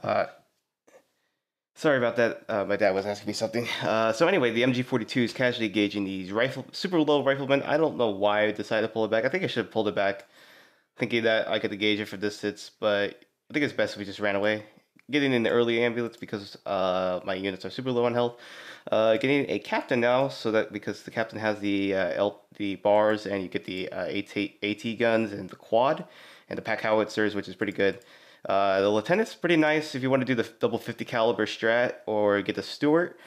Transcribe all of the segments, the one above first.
Uh, Sorry about that. My dad was asking me something. So anyway, the MG42 is casually engaging these super low riflemen. I don't know why I decided to pull it back. I think I should have pulled it back, thinking that I could engage it for distance, but I think it's best if we just ran away. Getting in the early ambulance because my units are super low on health. Getting a captain now, so that because the captain has the bars and you get the AT guns and the quad and the pack howitzers, which is pretty good. The lieutenant's pretty nice if you want to do the double 50 caliber strat or get the Stewart.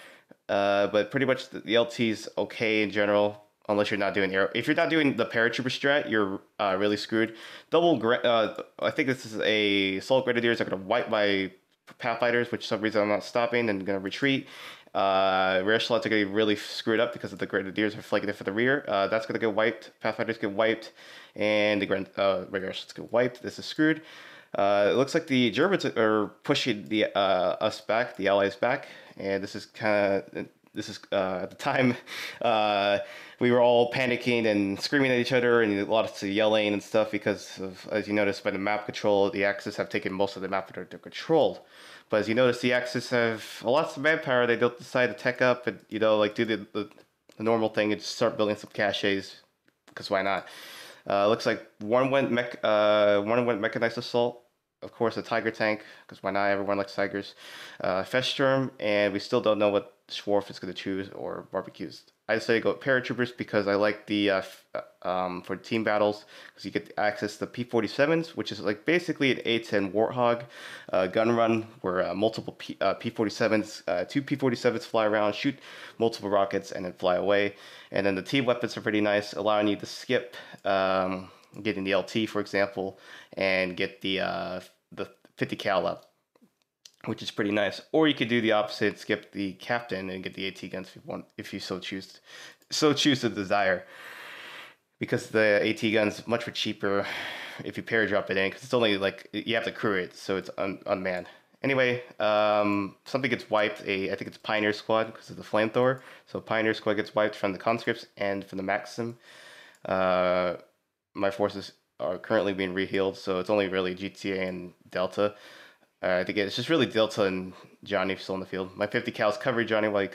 But pretty much the LT's okay in general, unless you're not doing air. If you're not doing the paratrooper strat, you're really screwed. I think this is a assault grenadiers are gonna wipe my pathfighters, which for some reason I'm not stopping and gonna retreat. Rear slots are gonna be really screwed up because of the grenadiers are flanking it for the rear. That's gonna get wiped. Pathfighters get wiped, and the rear slots get wiped. This is screwed. It looks like the Germans are pushing the us back, the Allies back, and at the time we were all panicking and screaming at each other and lots of yelling and stuff because of, as you notice by the map control, the Axis have taken most of the map under their control. But as you notice, the Axis have lots of manpower. They don't decide to tech up and like do the normal thing and just start building some caches because why not? Looks like one went mechanized assault. Of course, a Tiger tank, because why not? Everyone likes Tigers. Feststurm, and we still don't know what Schwarf is going to choose or barbecues. I say go paratroopers because I like the for team battles because you get access to P-47s, which is like basically an A-10 Warthog gun run where multiple P-47s, two P-47s fly around, shoot multiple rockets, and then fly away. And then the team weapons are pretty nice, allowing you to skip. Getting the LT, for example, and get the 50 cal up, which is pretty nice. Or you could do the opposite, skip the captain and get the AT guns if you want, if you so choose to desire. Because the AT gun's much cheaper if you pair drop it in, because it's only like you have to crew it, so it's unmanned. Anyway, something gets wiped. I think it's Pioneer Squad because of the flamethrower. So Pioneer Squad gets wiped from the conscripts and from the Maxim. My forces are currently being rehealed, so it's only really GTA and Delta. I think it's just really Delta and Johnny still in the field. My 50 cals cover Johnny while he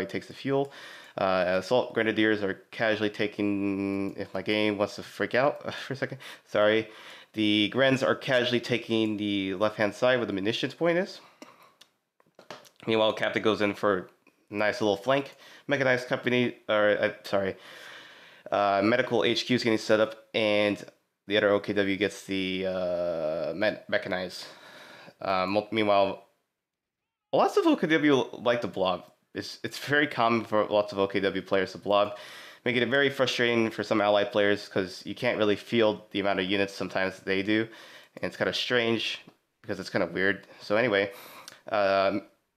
takes the fuel. Assault Grenadiers are casually taking. If my game wants to freak out for a second, sorry. The Grens are casually taking the left-hand side where the munitions point is. Meanwhile, Captain goes in for a nice little flank. Mechanized company, medical HQ is getting set up, and the other OKW gets the mechanized. Meanwhile, lots of OKW like to blob. It's very common for lots of OKW players to blob, making it very frustrating for some allied players because you can't really field the amount of units sometimes they do, and it's kind of strange because it's kind of weird. So anyway,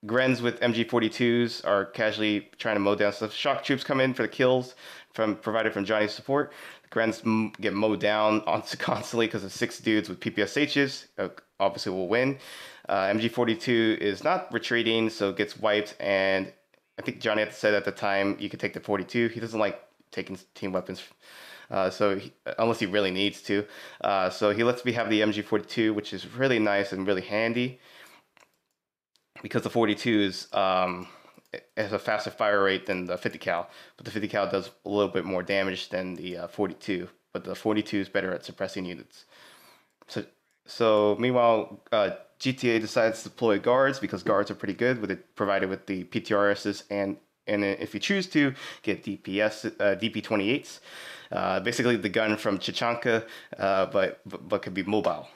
Grens with MG42s are casually trying to mow down stuff. Shock troops come in for the kills provided from Johnny's support. The Grens get mowed down constantly because of 6 dudes with PPSHs. Obviously will win. MG42 is not retreating, so it gets wiped. And I think Johnny had said at the time you could take the 42. He doesn't like taking team weapons, unless he really needs to. So he lets me have the MG42, which is really nice and really handy because the 42s has a faster fire rate than the 50 cal, but the 50 cal does a little bit more damage than the 42. But the 42 is better at suppressing units. So meanwhile, GTA decides to deploy guards because guards are pretty good with it provided with the PTRSs and if you choose to get DP28s, basically the gun from Chichanka, but could be mobile.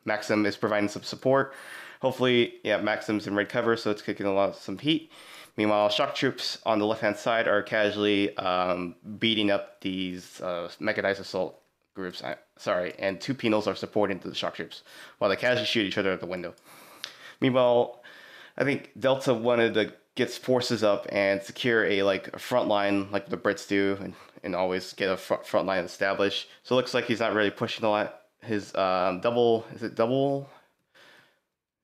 Maxim is providing some support. Hopefully, yeah, Maxim's in red cover, so it's kicking some heat. Meanwhile, shock troops on the left-hand side are casually beating up these mechanized assault groups. And 2 penals are supporting the shock troops while they casually shoot each other at the window. Meanwhile, I think Delta wanted to get forces up and secure a front line like the Brits do, and always get a front line established. So it looks like he's not really pushing a lot. His double.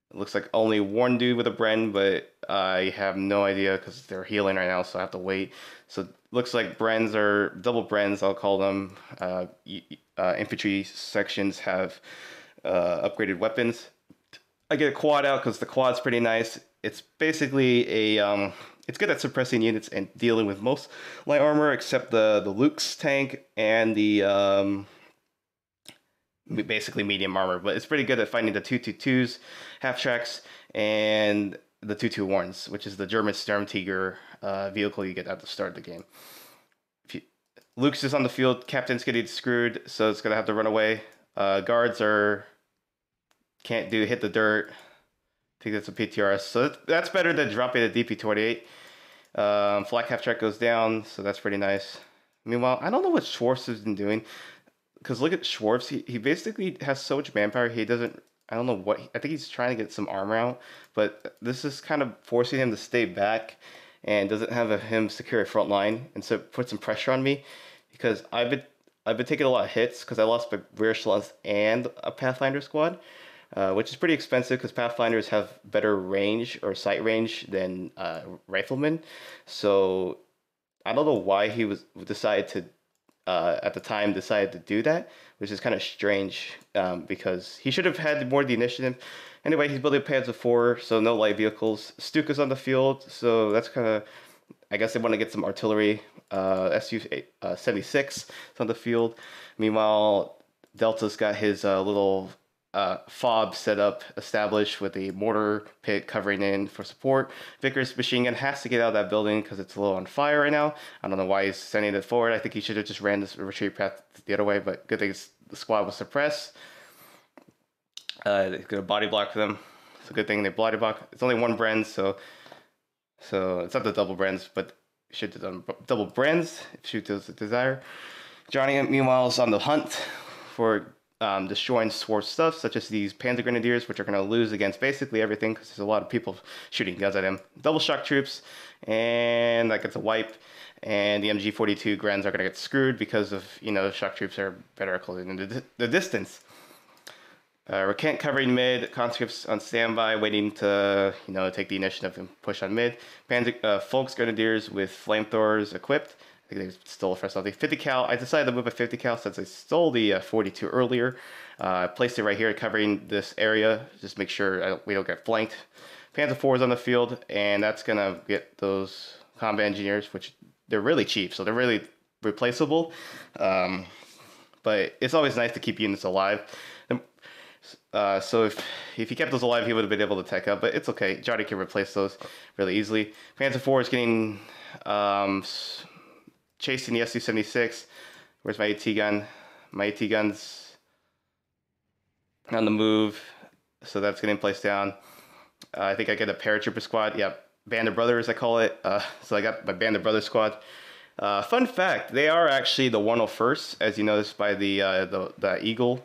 It looks like only one dude with a Bren, but I have no idea because they're healing right now, so I have to wait. So it looks like Brens are double Brens, I'll call them. Infantry sections have upgraded weapons. I get a quad out because the quad's pretty nice. It's basically a it's good at suppressing units and dealing with most light armor except the Luke's tank and the basically medium armor. But it's pretty good at fighting the 222s, half tracks, and the 221s, which is the German Sturmtiger vehicle you get at the start of the game. If you, Luke's is on the field, Captain's getting screwed, so it's gonna have to run away. Guards are can't do hit the dirt. I think that's a PTRS, so that's better than dropping a DP28. Flak half track goes down, so that's pretty nice. Meanwhile, I don't know what Schwartz has been doing, because look at Schwartz. He basically has so much manpower. He doesn't. I don't know what. I think he's trying to get some armor out, but this is kind of forcing him to stay back, and doesn't have him secure a front line, and so it puts some pressure on me, because I've been taking a lot of hits because I lost my rear echelons and a Pathfinder squad. Which is pretty expensive because Pathfinders have better range or sight range than riflemen. So I don't know why he decided to at the time decided to do that, which is kind of strange because he should have had more of the initiative. Anyway, he's building Panzer IV, so no light vehicles. Stuka's on the field, so that's kind of, I guess they want to get some artillery. Su-76 is on the field. Meanwhile, Delta's got his little fob set up, established with a mortar pit covering in for support. Vickers machine gun has to get out of that building because it's a little on fire right now. I don't know why he's sending it forward. I think he should have just ran this retreat path the other way, but good thing the squad was suppressed. It's gonna body block them. It's a good thing they body block. It's only one Bren, so it's not the double Brens, but should have done double Brens if shoot does the desire. Johnny, meanwhile, is on the hunt for destroying Schwartz stuff, such as these Panzer Grenadiers, which are going to lose against basically everything because there's a lot of people shooting guns at him. Double shock troops, and that gets a wipe. And the MG42 Grens are going to get screwed because of, shock troops are better at closing the distance. Recant covering mid, conscripts on standby, waiting to, take the initiative and push on mid. Folks Grenadiers with flamethrowers equipped. I think they stole for something. 50 cal. I decided to move a 50 cal since I stole the 42 earlier. I placed it right here covering this area. Just make sure we don't get flanked. Panzer IV is on the field, and that's going to get those combat engineers, which they're really cheap, so they're really replaceable. But it's always nice to keep units alive. So if he kept those alive, he would have been able to tech up, but it's okay. Johnny can replace those really easily. Panzer IV is getting chasing the Su-76. Where's my AT gun? My AT gun's on the move, so that's getting placed down. I think I get a paratrooper squad. Yep, Band of Brothers, I call it. So I got my Band of Brothers squad. Fun fact, they are actually the 101st, as you noticed by the Eagle,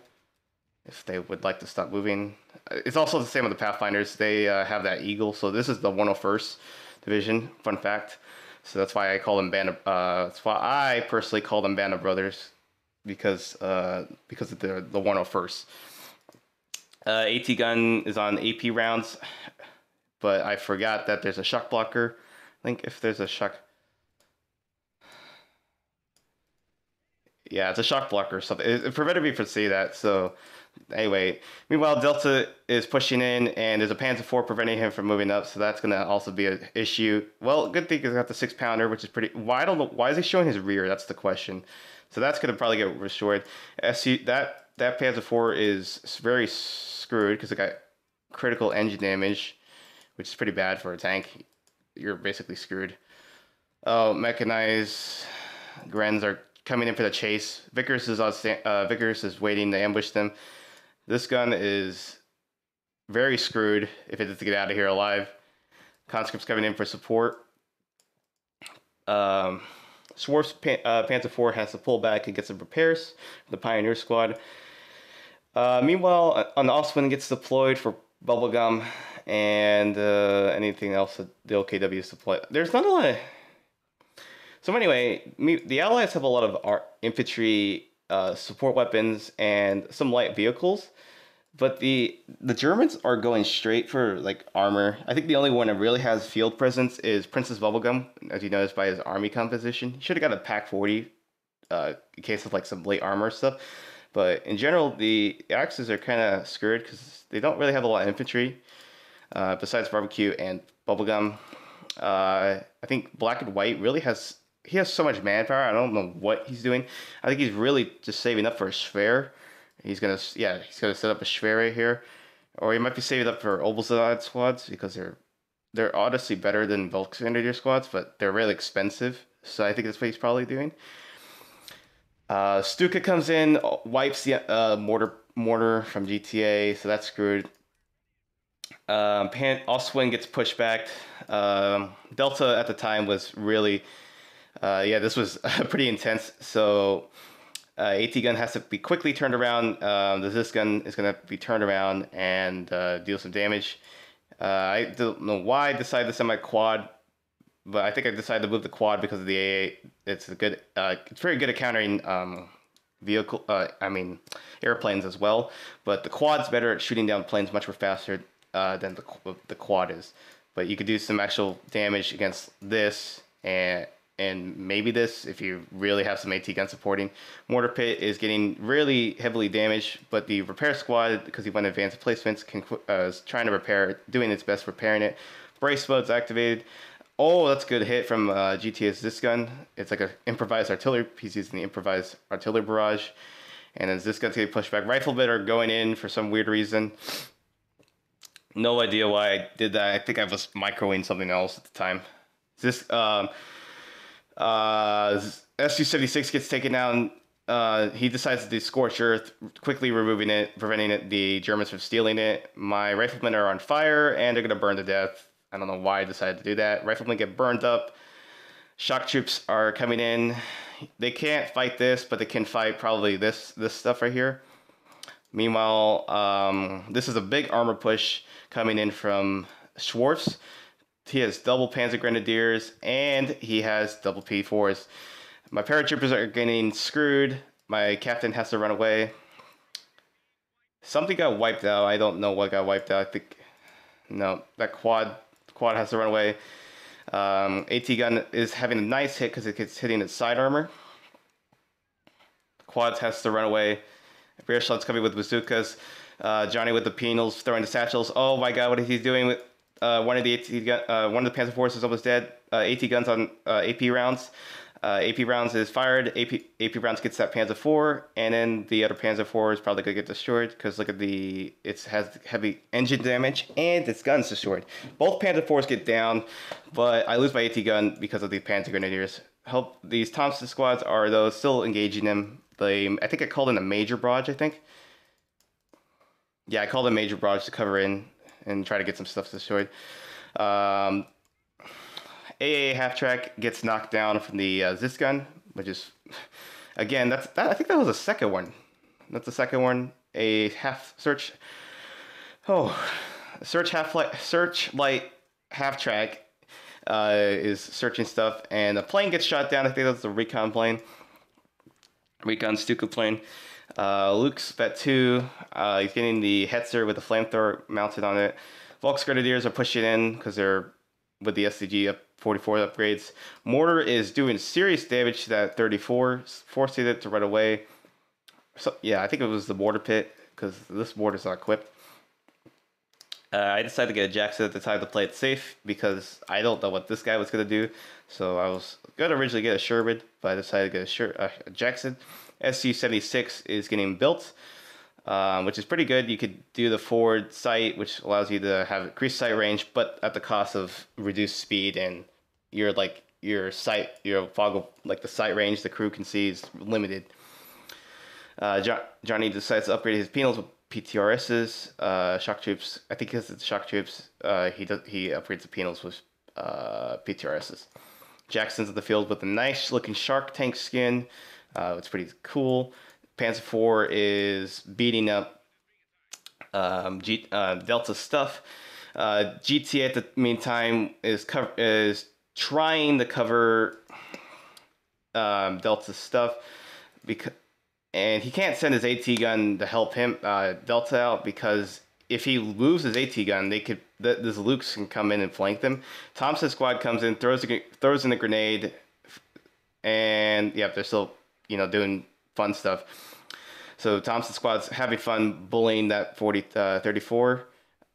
if they would like to stop moving. It's also the same with the Pathfinders. They have that Eagle, so this is the 101st Division, fun fact. So that's why I call them that's why I personally call them Band of Brothers, because of the 101st. AT gun is on AP rounds, but I forgot that there's a shock blocker. I think if there's a shock, yeah, it's a shock blocker or something. It prevented me from saying that. So anyway, meanwhile, Delta is pushing in, and there's a Panzer IV preventing him from moving up, so that's going to also be an issue. Well, good thing he's got the 6-pounder, which is pretty... I don't know. Why is he showing his rear? That's the question. So that's going to probably get restored. That Panzer IV is very screwed because it got critical engine damage, which is pretty bad for a tank. You're basically screwed. Oh, mechanized Grens are coming in for the chase. Vickers is waiting to ambush them. This gun is very screwed if it is to get out of here alive. Conscripts coming in for support. Schwartz Panzer IV has to pull back and get some repairs for the Pioneer Squad. Meanwhile, an Oswin gets deployed for bubblegum and anything else that the OKW is deployed. There's not a lot of... So anyway, the Allies have a lot of infantry support weapons and some light vehicles, but the Germans are going straight for like armor. I think the only one that really has field presence is Princess Bubblegum, as you notice by his army composition. He should have got a Pack 40 in case of like some late armor stuff. But in general, the Axis are kind of screwed because they don't really have a lot of infantry besides barbecue and bubblegum. I think black and white really has so much manpower. I don't know what he's doing. I think he's really just saving up for a sphere. He's gonna set up a sphere right here, or he might be saving up for Obelzad squads because they're honestly better than Volk Grenadier squads, but they're really expensive. So I think that's what he's probably doing. Stuka comes in, wipes the mortar from GTA, so that's screwed. Oswin gets pushed back. Delta at the time was really, this was pretty intense. So AT gun has to be quickly turned around. The Zis gun is going to be turned around and deal some damage. I don't know why I decided to send my quad, but I think I decided to move the quad because of the AA. It's a good, it's very good at countering airplanes as well. But the quad's better at shooting down planes much more faster than the quad is. But you could do some actual damage against this and maybe this if you really have some AT gun supporting. Mortar pit is getting really heavily damaged, but the repair squad, because he went advanced placements, is trying to repair, doing its best repairing it. Brace mode's activated. Oh, that's a good hit from GTA's this gun. It's like an improvised artillery. He's using the improvised artillery barrage. And then this gun's getting pushed back. Rifle bit are going in for some weird reason. No idea why I did that. I think I was microwaving something else at the time. This SU-76 gets taken down. He decides to do Scorched Earth, quickly removing it, preventing the Germans from stealing it. My riflemen are on fire, and they're going to burn to death. I don't know why I decided to do that. Riflemen get burned up. Shock troops are coming in. They can't fight this, but they can fight probably this stuff right here. Meanwhile, this is a big armor push coming in from Schwartz. He has double Panzer Grenadiers, and he has double P4s. My paratroopers are getting screwed. My captain has to run away. Something got wiped out. I don't know what got wiped out. I think, no, that quad has to run away. AT gun is having a nice hit because it's hitting its side armor. Quads has to run away. Rear shots coming with bazookas. Johnny with the penals throwing the satchels. Oh my god, what is he doing with one of the Panzer IVs is almost dead. AT guns on AP rounds. AP rounds is fired. AP rounds gets that Panzer IV, and then the other Panzer IV is probably gonna get destroyed because look at it has heavy engine damage and its gun's destroyed. Both Panzer IVs get down, but I lose my AT gun because of the Panzer Grenadiers. Help these Thompson squads are though still engaging them. I think I called in a major barrage. I think. Yeah, I called a major barrage to cover in and try to get some stuff destroyed. AA half track gets knocked down from the Zis gun, which is, again, I think that was the second one. That's the second one. A searchlight half track is searching stuff, and a plane gets shot down. I think that's the recon plane. Recon Stuka plane. Luke's Vet 2, he's getting the Hetzer with the flamethrower mounted on it. Volks Grenadiers are pushing in because they're with the SCG 44 upgrades. Mortar is doing serious damage to that 34, forcing it to run away. So yeah, I think it was the mortar pit because this mortar's not equipped. I decided to get a Jackson at the time to play it safe because I don't know what this guy was going to do. So I was going to originally get a Sherman, but I decided to get a Jackson. SU-76 is getting built, which is pretty good. You could do the forward sight, which allows you to have increased sight range, but at the cost of reduced speed and your sight, your fog, like the sight range the crew can see is limited. Johnny decides to upgrade his penals with PTRSs. Shock troops, I think because it's shock troops, he upgrades the penals with PTRSs. Jackson's in the field with a nice looking shark tank skin. It's pretty cool. Panzer IV is beating up Delta stuff. GTA at the meantime is trying to cover Delta stuff and he can't send his AT gun to help him Delta out because if he loses his AT gun, this Luke's can come in and flank them. Thompson's squad comes in, throws in a grenade, and yeah, they're still doing fun stuff. So Thompson squad's having fun bullying that 34,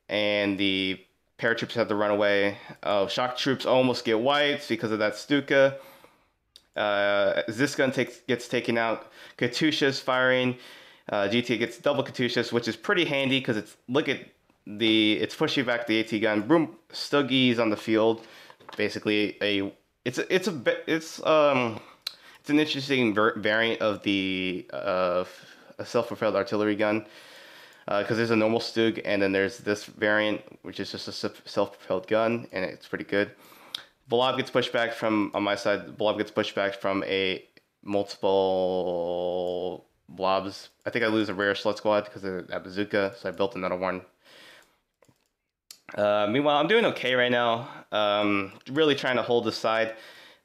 and the paratroops have to run away. Oh, shock troops almost get wiped because of that Stuka. This gun gets taken out. Katyusha's firing. GTA gets double Katyushas, which is pretty handy because it's pushing back the AT gun. Broom Stuggies on the field. Basically, it's an interesting variant of a self-propelled artillery gun. Because there's a normal Stug, and then there's this variant, which is just a self-propelled gun, and it's pretty good. Blob gets pushed back from, on my side, Blob gets pushed back from a multiple blobs. I think I lose a rare sled squad because of that bazooka, so I built another one. Meanwhile, I'm doing okay right now. Really trying to hold the side.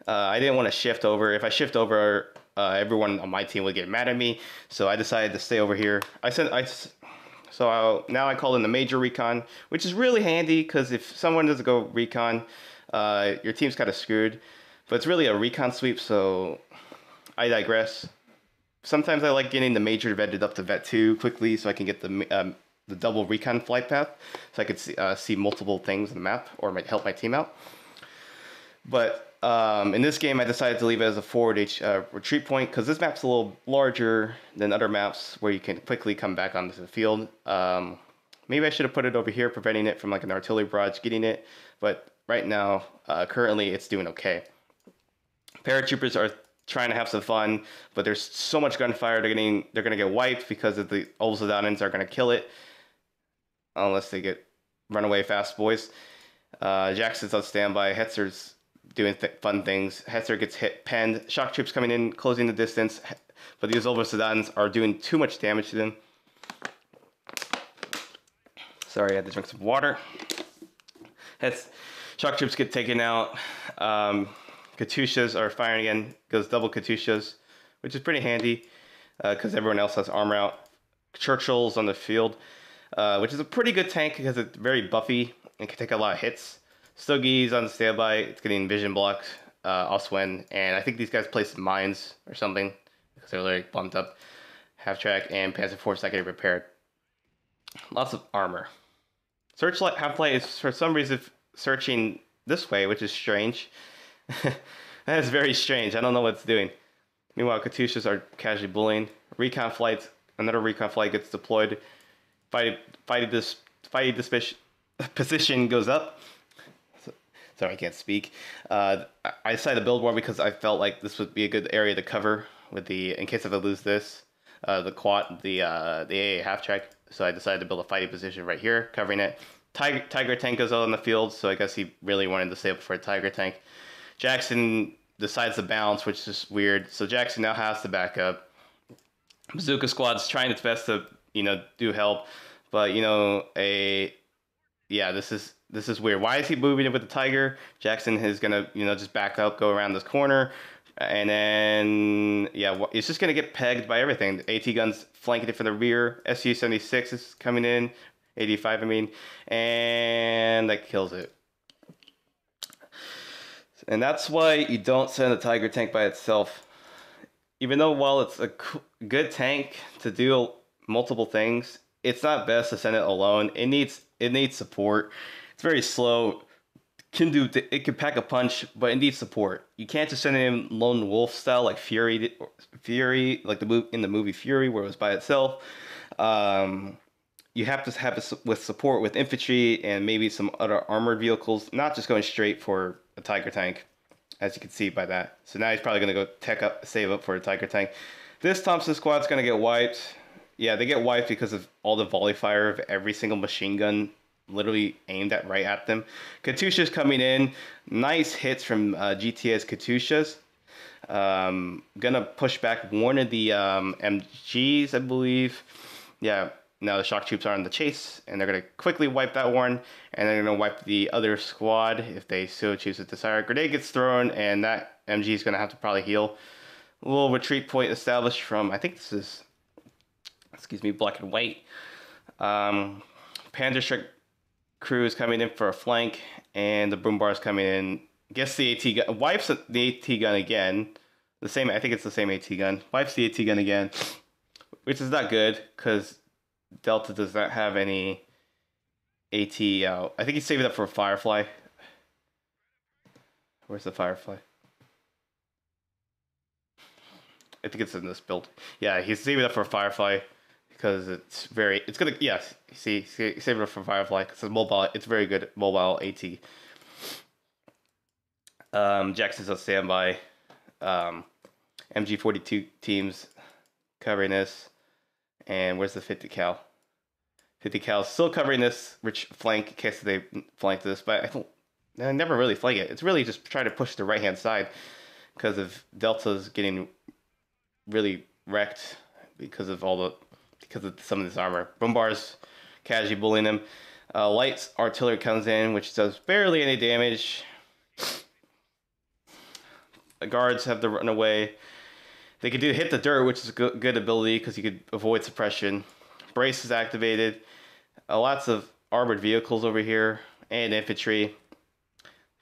I didn't want to shift over. If I shift over, everyone on my team would get mad at me, so I decided to stay over here. Now I call in the major recon, which is really handy because if someone doesn't go recon, your team's kind of screwed. But it's really a recon sweep, so I digress. Sometimes I like getting the major vetted up to vet 2 quickly so I can get the double recon flight path, so I could see multiple things on the map or help my team out. But in this game, I decided to leave it as a forward retreat point because this map's a little larger than other maps where you can quickly come back onto the field. Maybe I should have put it over here, preventing it from like an artillery barrage getting it. But right now, currently, it's doing okay. Paratroopers are trying to have some fun, but there's so much gunfire they're gonna get wiped because of the Olzadanans are gonna kill it unless they get run away fast, boys. Jackson's on standby. Hetzer's doing fun things. Hetzer gets penned. Shock troops coming in, closing the distance, but these Olzadanans are doing too much damage to them. Sorry, I had to drink some water. Shock troops get taken out. Katyushas are firing again. Goes double Katyushas, which is pretty handy because everyone else has armor out. Churchill's on the field, which is a pretty good tank because it's very buffy and can take a lot of hits. Stuggies on standby. It's getting vision blocked. Oswen, and I think these guys placed mines or something because they're like bumped up. Half track and Panzer IV second repaired. Lots of armor. Searchlight half-light is for some reason searching this way, which is strange. That is very strange. I don't know what it's doing. Meanwhile, Katyushas are casually bullying. Recon flights. Another recon flight gets deployed. Fighting this position goes up. Sorry, I can't speak. I decided to build one because I felt like this would be a good area to cover with in case if I lose this, the AA half track. So I decided to build a fighting position right here, covering it. Tiger tank goes out on the field, so I guess he really wanted to stay up for a Tiger tank. Jackson decides to bounce, which is weird. So Jackson now has to back up. Bazooka squad's trying its best to, do help, but this is weird. Why is he moving it with the Tiger? Jackson is gonna, just back up, go around this corner, and then it's just gonna get pegged by everything. The AT guns flanking it from the rear. Su-76 is coming in, 85, I mean, and that kills it. And that's why you don't send a Tiger tank by itself. Even though while it's a good tank to do multiple things, it's not best to send it alone. It needs support. It's very slow. It can pack a punch, but it needs support. You can't just send it in lone wolf style like Fury, like in the movie Fury, where it was by itself. You have to have it with support with infantry and maybe some other armored vehicles, not just going straight for a Tiger tank, as you can see by that. So now he's probably going to go save up for a Tiger tank. This Thompson squad's going to get wiped. Yeah, they get wiped because of all the volley fire of every single machine gun literally aimed right at them. Katyusha's coming in. Nice hits from GTA's Katyushas. Gonna push back one of the MGs, I believe. Yeah, now the shock troops are on the chase, and they're gonna quickly wipe that one, and they're gonna wipe the other squad if they so choose to desire. Grenade gets thrown, and that MG is gonna have to probably heal. A little retreat point established from, I think this is, black and white. Panzer crew is coming in for a flank, and the boom bar is coming in. Guess the AT gun wipes the AT gun again. I think it's the same AT gun. Wipes the AT gun again. which is not good because Delta does not have any AT out. I think he's saving up for a Firefly. Where's the Firefly? I think it's in this build. Yeah, he's saving up for a Firefly because it's gonna, yes, see, saving up for Firefly because it's mobile. It's very good mobile AT. Jackson's on standby. MG42 teams covering this. And where's the 50 cal? 50 cal still covering this rich flank in case they flank this, but I never really flank it. It's really just trying to push the right hand side because of Delta's getting really wrecked because of some of this armor. Bombars casually bullying them. Light artillery comes in, which does barely any damage. The guards have to run away. They could hit the dirt, which is a good ability because you could avoid suppression. Brace is activated. Lots of armored vehicles over here and infantry.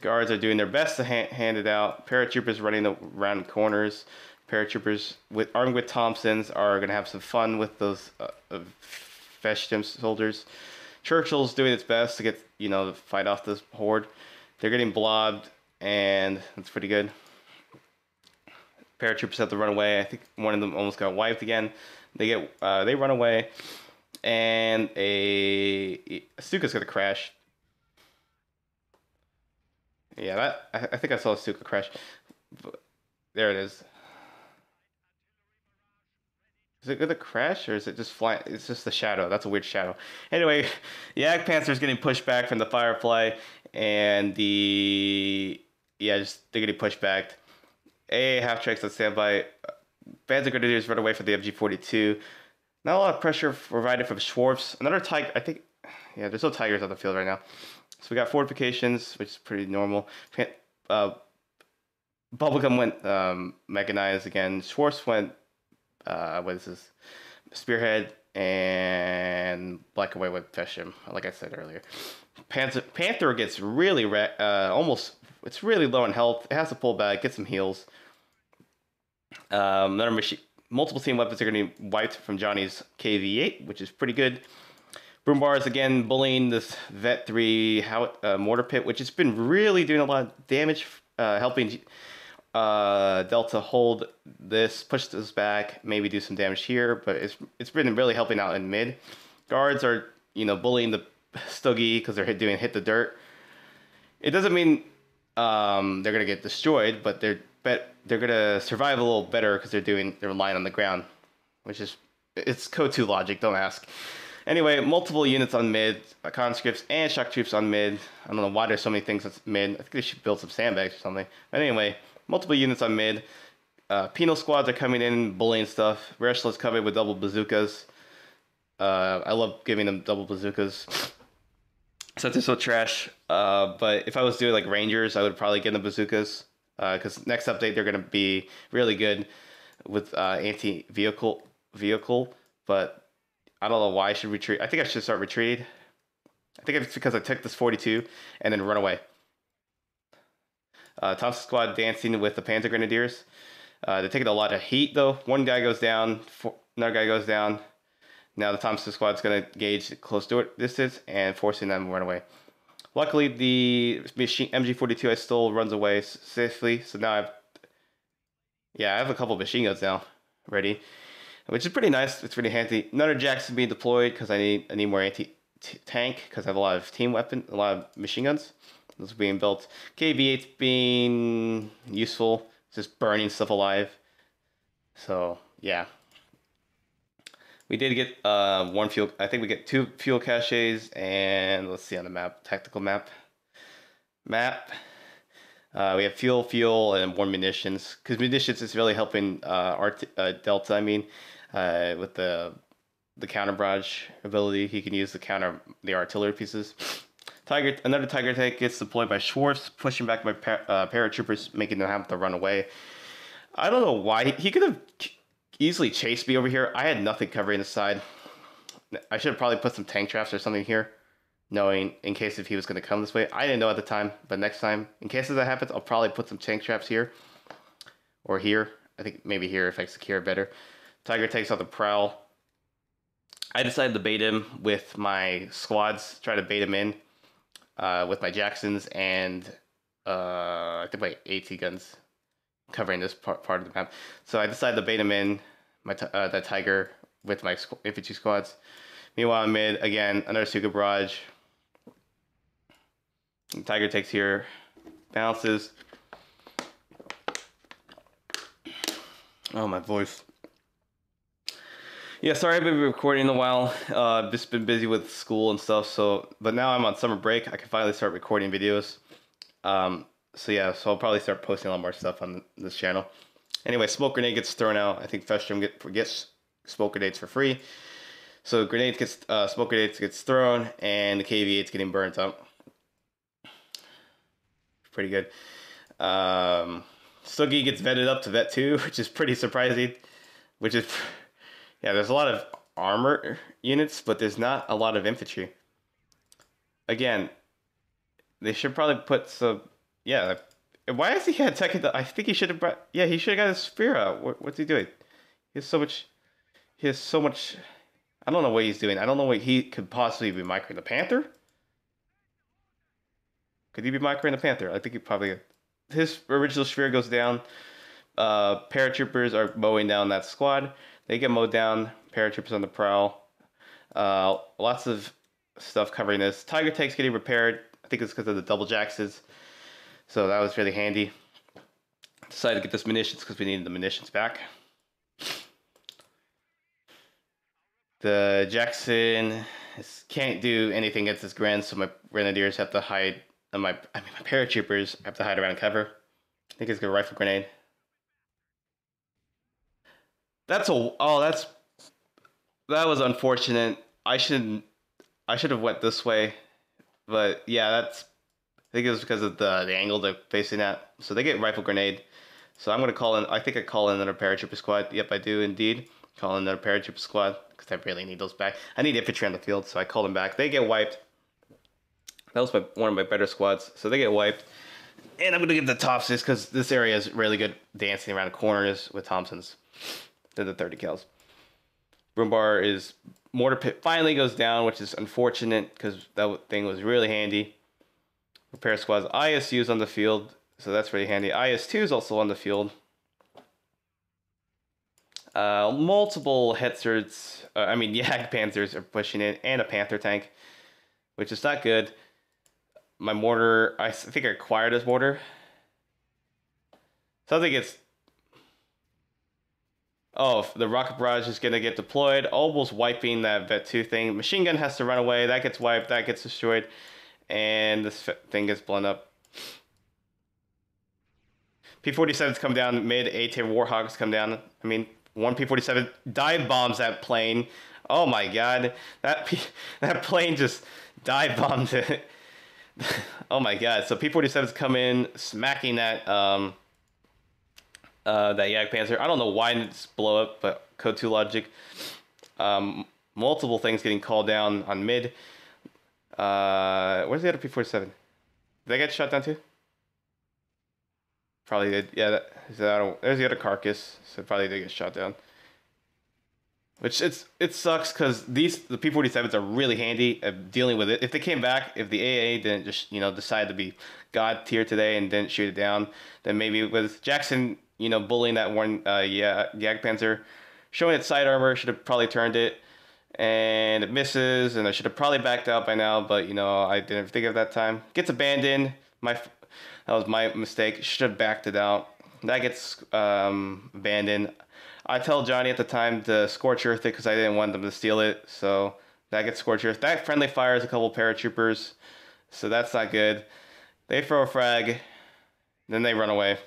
Guards are doing their best to hand it out. Paratroopers running around corners. Paratroopers armed with Thompsons are going to have some fun with those Feshtim soldiers. Churchill's doing its best to get, to fight off this horde. They're getting blobbed, and that's pretty good. Paratroopers have to run away. I think one of them almost got wiped again. They run away, and a Stuka's gonna crash. Yeah, I think I saw a Stuka crash. But there it is. Is it gonna crash or is it just flying? It's just the shadow. That's a weird shadow. Anyway, the Ag Panther's getting pushed back from the Firefly, and they're getting pushed back. AA half tracks on standby. Panzer Grenadiers run away from the MG42. Not a lot of pressure provided from Schwartz. Another Tiger. I think, yeah, there's no Tigers on the field right now. So we got fortifications, which is pretty normal. Bubblegum went mechanized again. Schwartz went what is this? Spearhead, and Black and White with Feshtim, like I said earlier. Panther gets really it's really low in health. It has to pull back, get some heals. Multiple team weapons are going to be wiped from Johnny's KV-8, which is pretty good. Broombars again bullying this Vet 3 mortar pit, which has been really doing a lot of damage, helping Delta hold this, push this back, maybe do some damage here, but it's been really helping out in mid. Guards are bullying the Stuggy because they're hit the dirt. It doesn't mean they're gonna get destroyed, but they're gonna survive a little better because they're lying on the ground, which is it's Coh2 logic. Don't ask. Anyway, multiple units on mid, conscripts and shock troops on mid. I don't know why there's so many things that's mid. I think they should build some sandbags or something. But anyway, multiple units on mid. Penal squads are coming in, bullying stuff. Reshless coming with double bazookas. I love giving them double bazookas. Since they're so trash. But if I was doing like Rangers, I would probably get them bazookas. Because next update, they're going to be really good with anti-vehicle. But I don't know why I should retreat. I think I should start retreat. I think it's because I took this 42 and then run away. Thompson squad dancing with the Panzer Grenadiers. They're taking a lot of heat though. One guy goes down, another guy goes down. Now the Thompson squad's going to gauge close distance and forcing them to run away. Luckily, the MG42 I stole runs away safely. So now I have a couple of machine guns now ready, which is pretty nice. It's really handy. Another Jackson being deployed because I need more anti-tank because I have a lot of team weapon, a lot of machine guns. Those are being built. KV-8's being useful, just burning stuff alive. So yeah, we did get one fuel. I think we get 2 fuel caches, and let's see on the map, tactical map. We have fuel, and more munitions. Because munitions is really helping Delta. I mean, with the counter barrage ability, he can use the artillery pieces. Another Tiger tank gets deployed by Schwartz, pushing back my paratroopers, making them have to run away. I don't know why he could have easily chased me over here. I had nothing covering the side. I should have probably put some tank traps or something here, knowing in case if he was going to come this way. I didn't know at the time, but next time, in case that happens, I'll probably put some tank traps here or here. I think maybe here if I secure it better. Tiger takes out the prowl. I decided to bait him with my squads, try to bait him in with my Jacksons and I think my AT guns covering this part of the map. So I decided to bait him in, that Tiger with my infantry squads. Meanwhile, in mid, again, another Suga barrage. Tiger takes here, bounces. Oh, my voice. Yeah, sorry I've been recording a while. Just been busy with school and stuff. But now I'm on summer break. I can finally start recording videos. So I'll probably start posting a lot more stuff on this channel. Anyway, smoke grenade gets thrown out. I think Festrum gets smoke grenades for free. So smoke grenades gets thrown, and the KV-8's getting burnt up. Pretty good. Sugi gets vetted up to vet 2, which is pretty surprising. There's a lot of armor units, but there's not a lot of infantry. Again, they should probably put some. Yeah, why has he had second? I think he should have brought. Yeah, he should have got his spear out. What's he doing? He has so much. I don't know what he's doing. I don't know what he could possibly be microing. The Panther? Could he be microing the Panther? I think he probably. His original sphere goes down. Paratroopers are mowing down that squad. They get mowed down. Paratroopers on the prowl. Lots of stuff covering this. Tiger tanks getting repaired. I think it's because of the double Jaxes. So that was really handy. Decided to get this munitions because we needed the munitions back. The Jackson can't do anything against this Gren, so my Grenadiers have to hide. My paratroopers have to hide around cover. I think it's a rifle grenade. That was unfortunate. I should have went this way, but yeah, I think it was because of the angle they're facing at. So they get rifle grenade. So I'm gonna call in. I think I call in another paratrooper squad. Yep, I do indeed. Call in another paratrooper squad because I really need those back. I need infantry on the field, so I call them back. They get wiped. That was one of my better squads, so they get wiped. And I'm gonna give the Thompsons because this area is really good dancing around corners with Thompsons. They're the 30 cals. Broombar is mortar pit finally goes down, which is unfortunate because that thing was really handy. Repair squads. ISU is on the field, so that's really handy. IS2 is also on the field. Multiple Hetzers, Yak Panthers are pushing in, and a Panther tank, which is not good. My mortar, I think I acquired this mortar. So I think it's. Oh, the rocket barrage is going to get deployed, almost wiping that Vet 2 thing. Machine gun has to run away, that gets wiped, that gets destroyed, and this thing gets blown up. P-47s come down mid, A-tier Warhogs come down. One P-47 dive bombs that plane. Oh my god, that plane just dive bombed it. Oh my god, so P-47s come in, smacking that that Jagdpanzer. I don't know why it's blow up, but Coh2 logic. Multiple things getting called down on mid. Where's the other P-47? Did they get shot down too? Probably did. Yeah, there's the other carcass, so probably did get shot down. Which it sucks because the P-47s are really handy at dealing with it. If they came back, if the AA didn't just decide to be god tier today and didn't shoot it down, then maybe with Jackson bullying that one Jagdpanzer, showing its side armor, should have probably turned it, and it misses, and I should have probably backed out by now, but I didn't think of that time. Gets abandoned. That was my mistake. Should have backed it out. That gets abandoned. I tell Johnny at the time to Scorch Earth it because I didn't want them to steal it. So that gets Scorch Earth. That friendly fires a couple paratroopers. So that's not good. They throw a frag. Then they run away.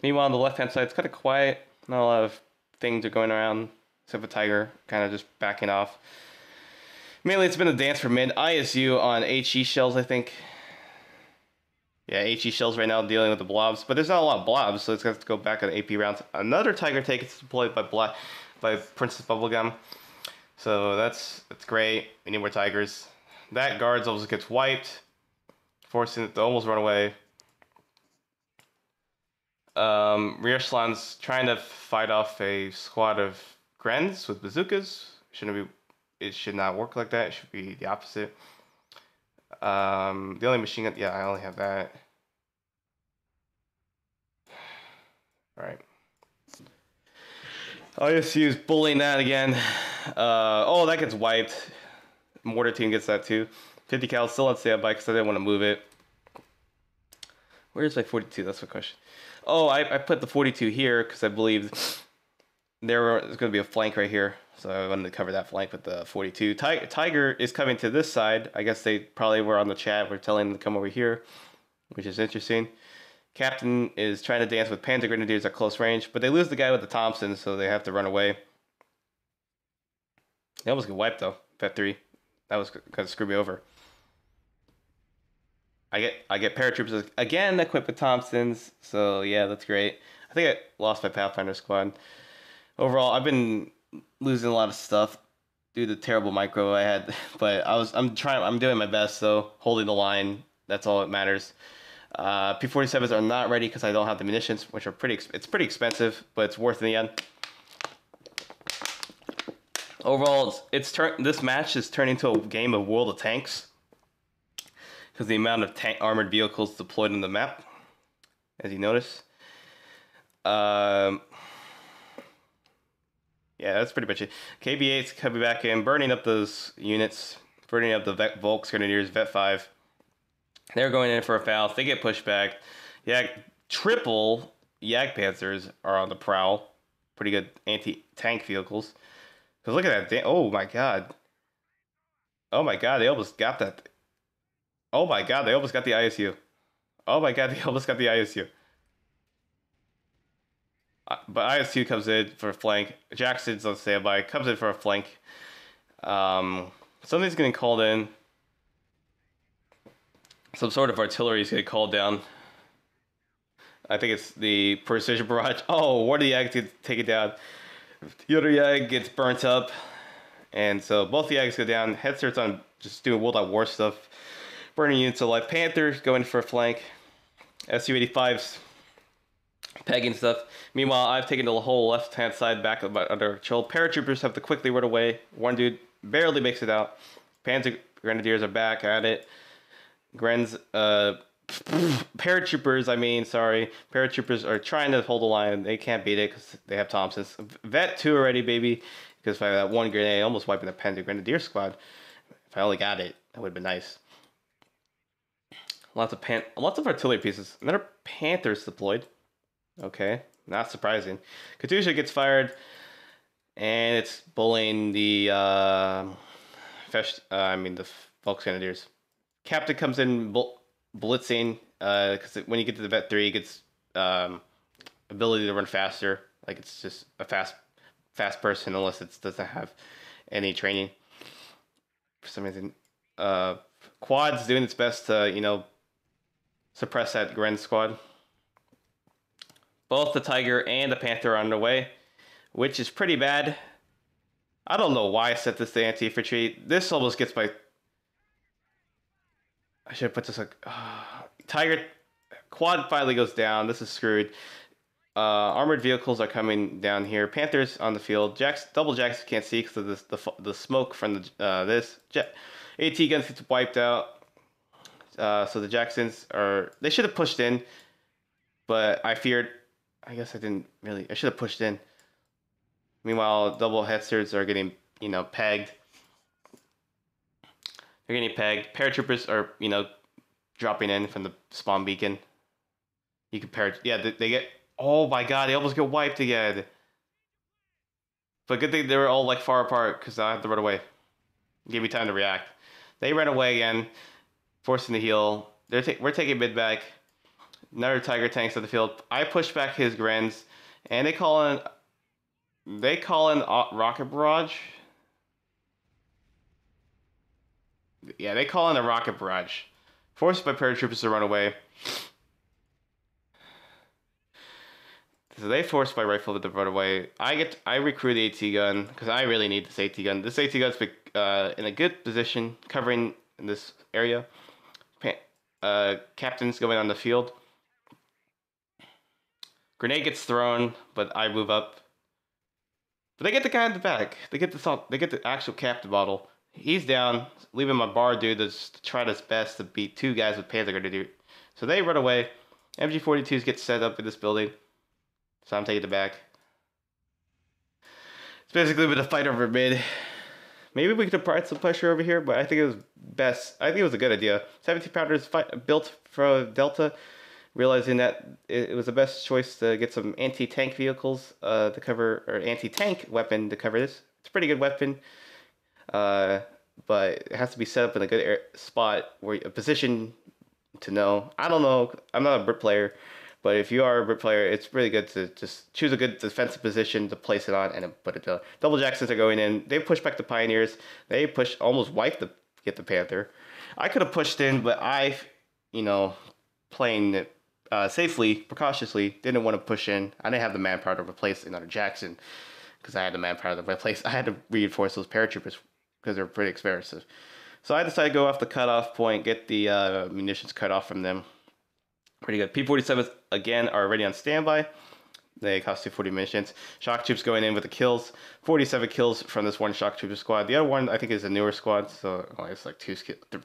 Meanwhile, on the left-hand side, it's kind of quiet. Not a lot of things are going around. Except for Tiger kind of just backing off. Mainly, it's been a dance for mid. ISU on HE shells, I think. Yeah, HE shells right now dealing with the blobs, but there's not a lot of blobs, so it's going to have to go back on AP rounds. Another Tiger tank is deployed by Princess Bubblegum, so that's great. We need more Tigers. That guards almost gets wiped, forcing it to almost run away. Rear Slan's trying to fight off a squad of Grens with bazookas. Shouldn't be. It should not work like that. It should be the opposite. The only machine gun. Yeah, I only have that. All right. ISU is bullying that again. Oh, that gets wiped. Mortar team gets that too. 50 cal still on standby because I didn't want to move it. Where's my 42? That's the question. Oh, I put the 42 here because I believed there's going to be a flank right here. So I wanted to cover that flank with the 42. Tiger is coming to this side. I guess they probably were on the chat. We're telling them to come over here, which is interesting. Captain is trying to dance with Panzer Grenadiers at close range, but they lose the guy with the Thompson, so they have to run away. They almost get wiped, though. Vet 3. That was going to screw me over. I get paratroopers again equipped with Thompsons, so yeah, that's great. I think I lost my Pathfinder squad. Overall, I've been losing a lot of stuff due to terrible micro I had, but I'm doing my best, so holding the line, that's all that matters. P-47s are not ready because I don't have the munitions, which are it's pretty expensive, but it's worth in the end. Overall, this match is turning into a game of World of Tanks because the amount of armored vehicles deployed on the map, as you notice. Yeah, that's pretty much it. KB8's coming back in, burning up those units, burning up the Volks Grenadiers, Vet 5. They're going in for a foul. They get pushed back. Triple Jagdpanzers are on the prowl. Pretty good anti-tank vehicles. Because look at that. Oh my god. Oh my god, they almost got that. Oh my god, they almost got the ISU. Oh my god, they almost got the ISU. But ISU comes in for a flank. Jackson's on standby. Comes in for a flank. Something's getting called in. Some sort of artillery is getting called down. I think it's the precision barrage. Oh, one of the Yags gets taken down. The other Yag gets burnt up. And so both the Yags go down. Head starts on just doing World at War stuff. Burning units alive. Panthers going for a flank. Su-85's pegging stuff. Meanwhile, I've taken the whole left-hand side back under control. Paratroopers have to quickly run away. One dude barely makes it out. Panzer Grenadiers are back at it. Paratroopers are trying to hold the line. They can't beat it because they have Thompsons. Vet 2 already, baby. Because if I had that one grenade, almost wiping the Panzer Grenadier squad. If I only got it, that would have been nice. Lots of artillery pieces. Another Panthers deployed. Okay, not surprising. Katusha gets fired, and it's bullying the the Volks Grenadiers. Captain comes in blitzing because when you get to the Vet 3, it gets ability to run faster. Like it's just a fast person unless it doesn't have any training. For some reason, Quad's doing its best to suppress that Gren squad. Both the Tiger and the Panther are on their way, which is pretty bad. I don't know why I set this to anti-infantry. This almost gets my... I should have put this like... Tiger... Quad finally goes down. This is screwed. Armored vehicles are coming down here. Panthers on the field. Double Jacks can't see because of the smoke from this. AT guns gets wiped out. So the Jacksons are... They should have pushed in, but I feared... I guess I didn't really... I should have pushed in. Meanwhile, double headsters are getting, pegged. They're getting pegged. Paratroopers are, dropping in from the spawn beacon. You compare... Yeah, they get... Oh my god, they almost get wiped again. But good thing they were all, far apart, because I have to run away. Give me time to react. They ran away again, forcing the heal. We're taking mid back. Another Tiger tanks at the field. I push back his Grens, and they call in rocket barrage. Yeah, they call in a rocket barrage, forced by paratroopers to run away. So they forced my rifle to run away. I recruit the AT gun because I really need this AT gun. This AT gun's in a good position, covering in this area. Captain's going on the field. Grenade gets thrown, but I move up. But they get the guy in the back. They get the actual captain bottle. He's down, leaving my bar dude to try his best to beat 2 guys with Panther to do. So they run away. MG42s get set up in this building. So I'm taking it back. It's basically with a fight over mid. Maybe we could apply some pressure over here, but I think it was best. I think it was a good idea. 17 pounders built for Delta, realizing that it was the best choice to get some anti-tank vehicles to cover, or anti-tank weapon to cover this. It's a pretty good weapon, but it has to be set up in a good spot, where a position to know. I don't know. I'm not a Brit player, but if you are a Brit player, it's really good to just choose a good defensive position to place it on and then put it down. Double Jacksons are going in. They push back the Pioneers. They almost wiped get the Panther. I could have pushed in, but playing it safely, precautiously, didn't want to push in. I didn't have the manpower to replace another Jackson because I had the manpower to replace. I had to reinforce those paratroopers because they're pretty expensive. So I decided to go off the cutoff point, get the munitions cut off from them. Pretty good. P-47s, again, are already on standby. They cost 240 munitions. Shock troops going in with the kills. 47 kills from this one shock trooper squad. The other one, I think, is a newer squad, so it's like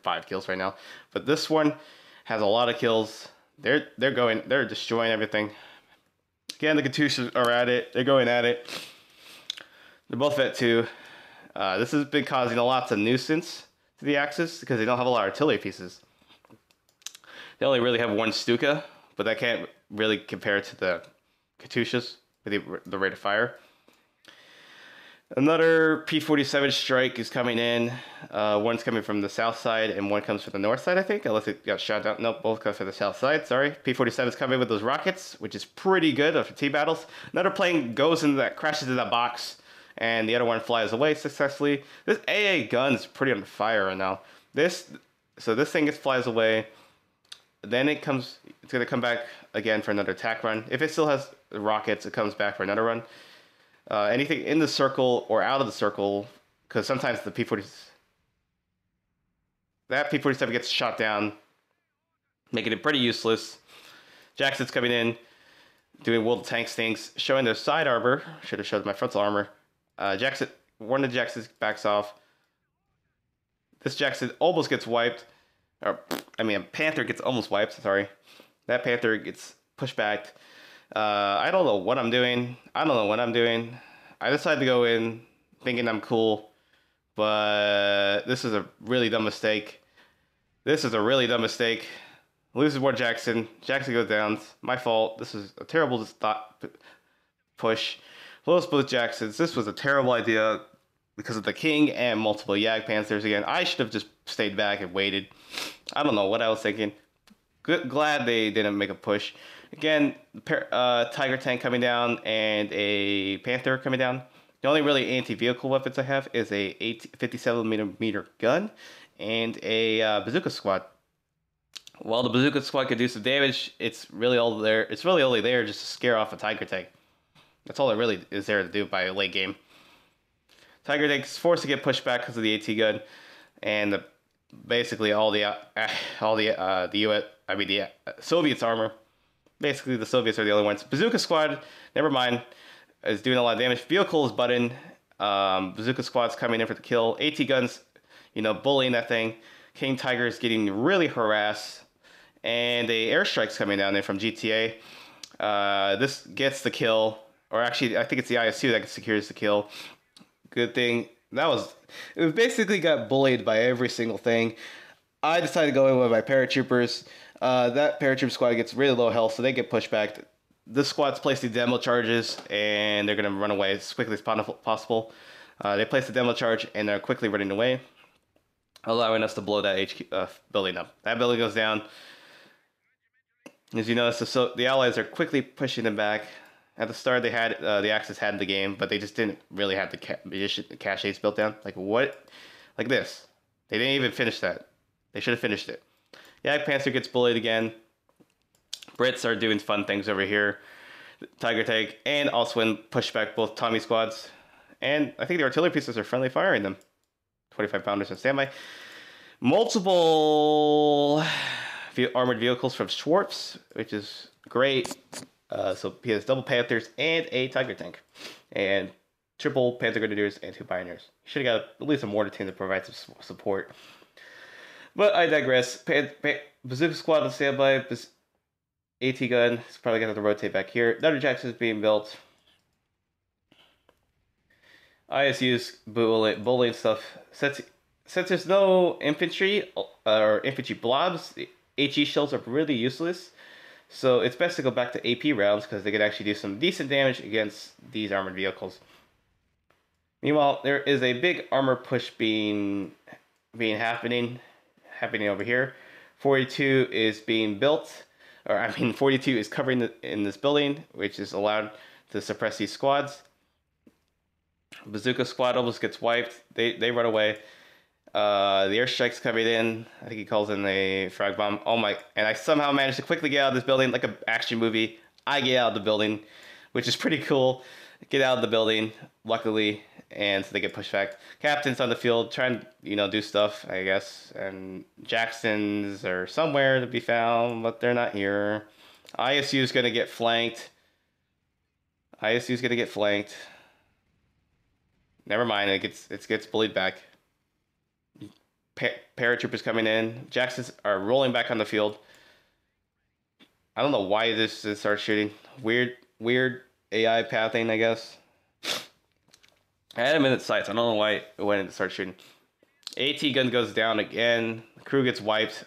5 kills right now. But this one has a lot of kills. They're destroying everything. Again, the Coh2s are at it. They're going at it. They're both at 2. This has been causing a lot of nuisance to the Axis because they don't have a lot of artillery pieces. They only really have 1 Stuka, but that can't really compare to the Katyushas with the rate of fire. Another P-47 strike is coming in. One's coming from the south side and one comes from the north side, I think, unless it got shot down. Nope, both come from the south side, sorry. P-47 is coming with those rockets, which is pretty good for T-battles. Another plane crashes in that box, and the other one flies away successfully. This AA gun is pretty on fire right now. So this thing flies away. Then it's going to come back again for another attack run. If it still has rockets, it comes back for another run. Anything in the circle or out of the circle, because sometimes the P-47 gets shot down, making it pretty useless. Jackson's coming in, doing World of Tanks things, showing their side armor. Should have showed my frontal armor. One of the Jacksons backs off. This Jackson almost gets wiped. A Panther gets almost wiped, sorry. That Panther gets pushed back. I don't know what I'm doing. I decided to go in thinking I'm cool, but this is a really dumb mistake. Loses one Jackson. Jackson goes down. My fault. This is a terrible push. Lost both Jacksons. This was a terrible idea because of the King and multiple Yag Panthers again. I should have just stayed back and waited. I don't know what I was thinking. Glad they didn't make a push. Again, Tiger tank coming down and a Panther coming down. The only really anti-vehicle weapons I have is a 57mm gun and a bazooka squad. While the bazooka squad could do some damage, it's really only there just to scare off a Tiger tank. That's all it really is there to do by a late game. Tiger tank's forced to get pushed back because of the AT gun, and basically all the Soviets armor. Basically, the Soviets are the only ones. Bazooka squad, never mind, is doing a lot of damage. Vehicle is button. Bazooka squad's coming in for the kill. AT guns, bullying that thing. King Tiger is getting really harassed, and a airstrike's coming down there from GTA. This gets the kill, or actually, I think it's the IS-2 that secures the kill. Good thing. It basically got bullied by every single thing. I decided to go in with my paratroopers. That paratrooper squad gets really low health, so they get pushed back. This squad's placed the demo charges, and they're going to run away as quickly as possible. They place the demo charge, and they're quickly running away, allowing us to blow that building up. That building goes down. As you notice, the Allies are quickly pushing them back. At the start, they had the Axis had the game, but they just didn't really have the caches built down. Like what? Like this. They didn't even finish that. They should have finished it. Yak Panther gets bullied again. Brits are doing fun things over here. Tiger tank and also push back both Tommy squads. And I think the artillery pieces are friendly firing them. 25 pounders on standby. Multiple armored vehicles from Schwartz, which is great. So he has double Panthers and a Tiger tank. And triple Panther Grenadiers and 2 Pioneers. Should have got at least a mortar team to provide some support. But I digress. Bazooka Squad on standby. AT gun is probably going to have to rotate back here. Another Jackson is being built. ISU's bullying stuff. Since there's no infantry or infantry blobs, the HE shells are really useless. So it's best to go back to AP rounds because they could actually do some decent damage against these armored vehicles. Meanwhile, there is a big armor push happening over here. 42 is being built, 42 is covering in this building, which is allowed to suppress these squads. Bazooka Squad almost gets wiped. They run away. The airstrike's coming in. I think he calls in a frag bomb. Oh my! And I somehow managed to quickly get out of this building like an action movie. I get out of the building, which is pretty cool. Get out of the building, luckily, and so they get pushed back. Captain's on the field trying to, do stuff, I guess. And Jacksons are somewhere to be found, but they're not here. ISU's gonna get flanked. Never mind, it gets bullied back. Paratroopers coming in. Jacksons are rolling back on the field. I don't know why this starts shooting. Weird AI pathing, I guess. I had him in its sights. I don't know why it went into start shooting. AT gun goes down again. The crew gets wiped.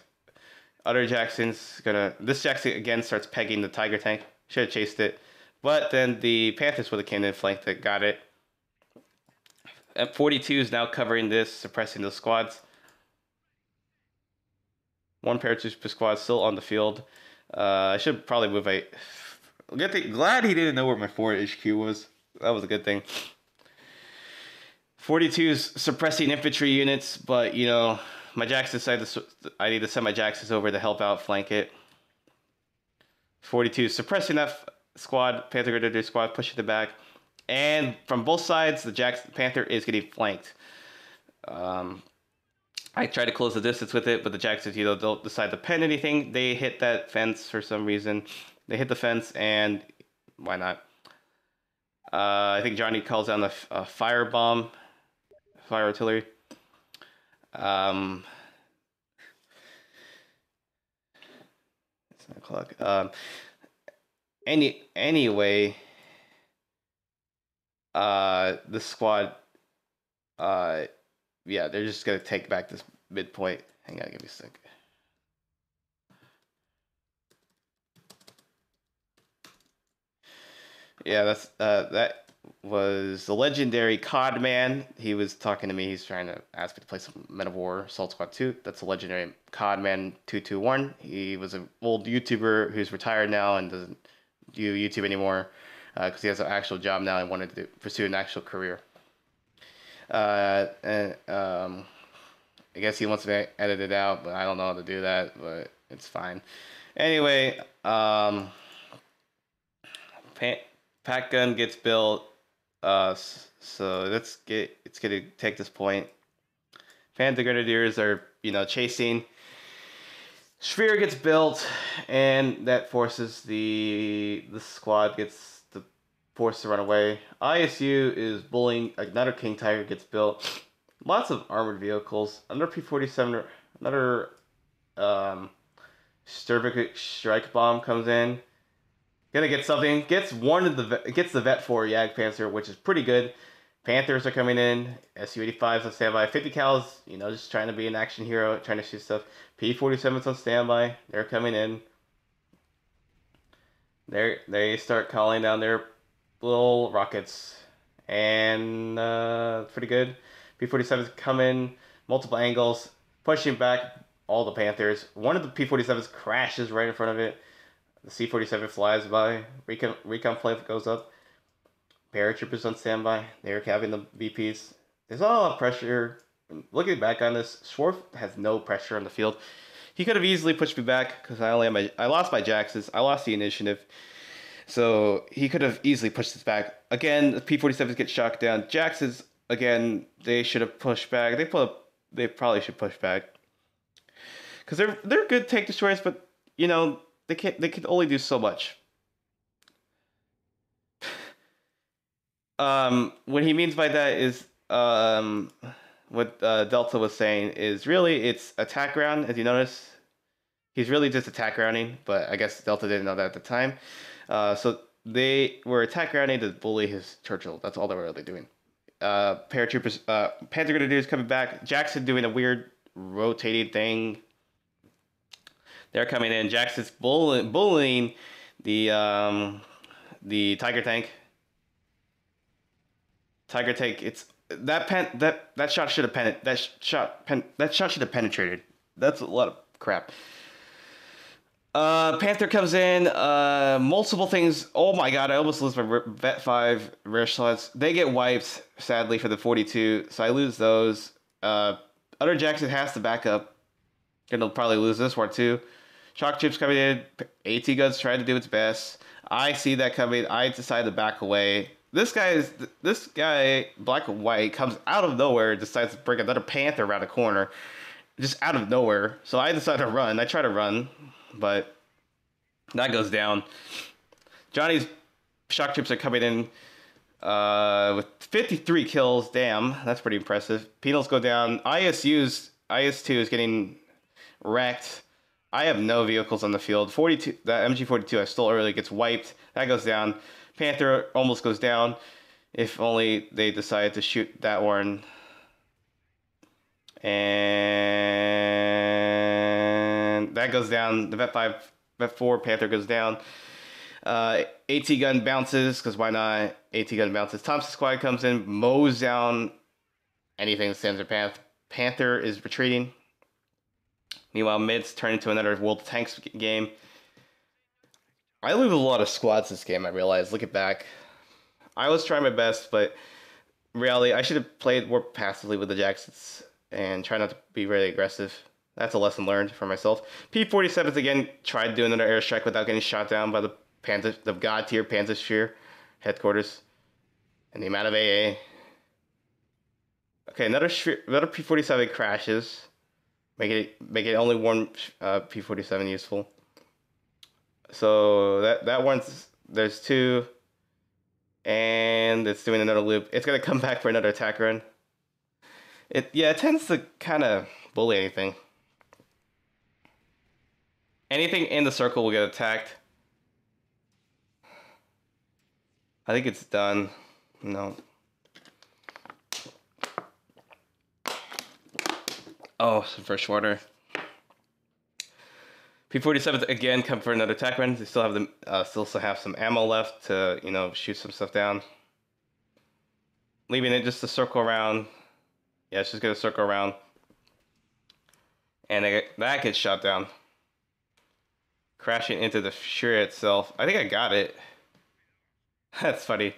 Other Jackson's this Jackson again starts pegging the Tiger tank. Should have chased it. But then the Panthers would have came in and flanked it. Got it. M42 is now covering this, suppressing the squads. 1 paratrooper squad still on the field. I should probably move glad he didn't know where my forward HQ was. That was a good thing. 42's suppressing infantry units, but my Jacksons I need to send my Jacksons over to help out flank it. 42 suppressing that squad, Panther Grenadier squad, pushing it back. And from both sides, the Panther is getting flanked. I try to close the distance with it, but the Jacksons, don't decide to pen anything. They hit that fence for some reason. They hit the fence, and why not? I think Johnny calls down the fire bomb, fire artillery. It's 9 o'clock. Anyway, the squad, yeah, they're just gonna take back this midpoint. Hang on, give me a sec. Yeah, that was the legendary Cod Man. He was talking to me. He's trying to ask me to play some Men of War Assault Squad 2. That's the legendary Cod Man 221. He was an old YouTuber who's retired now and doesn't do YouTube anymore because he has an actual job now and wanted to pursue an actual career. I guess he wants me to edit it out, but I don't know how to do that, but it's fine. Anyway, pack gun gets built, so it's gonna take this point. Panther Grenadiers are, chasing. Sphere gets built, and that forces the squad gets forced to run away. ISU is bullying. Another King Tiger gets built. Lots of armored vehicles. Another P-47. Another Sturvik strike bomb comes in. Gonna get something. Gets the Vet 4 Jagdpanzer, which is pretty good. Panthers are coming in. Su-85s on standby. 50 cals, just trying to be an action hero, trying to shoot stuff. P-47s on standby. They're coming in. They start calling down their little rockets, and pretty good. P-47s come in, multiple angles, pushing back all the Panthers. One of the P-47s crashes right in front of it. The C-47 flies by. Recon flame goes up. Paratroopers on standby. They're having the VPs. There's a lot of pressure. Looking back on this, Schwarf has no pressure on the field. He could have easily pushed me back because I lost my Jacksons. I lost the initiative. So he could have easily pushed this back. Again, the P-47s get shot down. Jacksons, again, they should have pushed back. They probably should push back. Because they're good tank destroyers, but, they can only do so much. what he means by that is what Delta was saying is really it's attack round. As you notice, he's really just attack rounding, but I guess Delta didn't know that at the time. So they were attack rounding to bully his Churchill. That's all they were really doing. Paratroopers, Panther Grenadiers coming back. Jackson doing a weird rotating thing. They're coming in. Jackson's bullying the Tiger Tank. Tiger Tank. It's that shot should have that shot should have penetrated. That's a lot of crap. Panther comes in, multiple things. Oh my god, I almost lose my Vet 5 rare slots. They get wiped, sadly, for the 42, so I lose those. Other Jackson has to back up. Gonna probably lose this one too. Shock troops coming in, AT guns trying to do its best. I see that coming, I decide to back away. This guy, black and white, comes out of nowhere, decides to bring another Panther around the corner. Just out of nowhere. So I decide to run. I try to run, but that goes down. Johnny's shock troops are coming in with 53 kills. Damn, that's pretty impressive. Penals go down. IS-2 is getting wrecked. I have no vehicles on the field. 42, that MG42 I stole early gets wiped. That goes down. Panther almost goes down. If only they decided to shoot that one. And that goes down. The Vet 4 Panther goes down. AT gun bounces, because why not? AT gun bounces. Thompson squad comes in, mows down anything that stands their path. Panther is retreating. Meanwhile, mids turn into another World of Tanks game. I lose a lot of squads this game, I realize. Looking back, I was trying my best, but in reality, I should have played more passively with the Jacksons and try not to be really aggressive. That's a lesson learned for myself. P-47s again tried doing another airstrike without getting shot down by the god tier Panzer Sphere headquarters. And the amount of AA. Okay, another P-47 crashes. Make it only one P-47 useful. So that one's, there's two, and it's doing another loop. It's gonna come back for another attack run. It tends to kind of bully anything. Anything in the circle will get attacked. I think it's done. No. Oh, some fresh water. P-47s again come for another attack run. They still have have some ammo left to, shoot some stuff down. Leaving it just to circle around. Yeah, it's just gonna circle around. And that gets shot down. Crashing into the sphere itself. I think I got it. That's funny.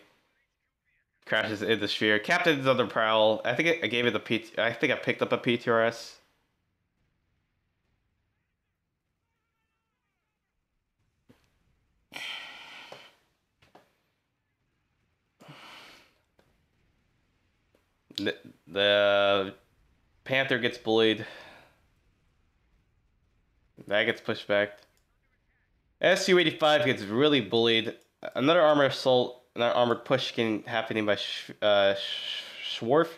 Crashes into the sphere. Captain's on the prowl. I think I gave it I think I picked up a PTRS. The Panther gets bullied. That gets pushed back. SU-85 gets really bullied. Another armor assault, another armored push happening by Schwarf.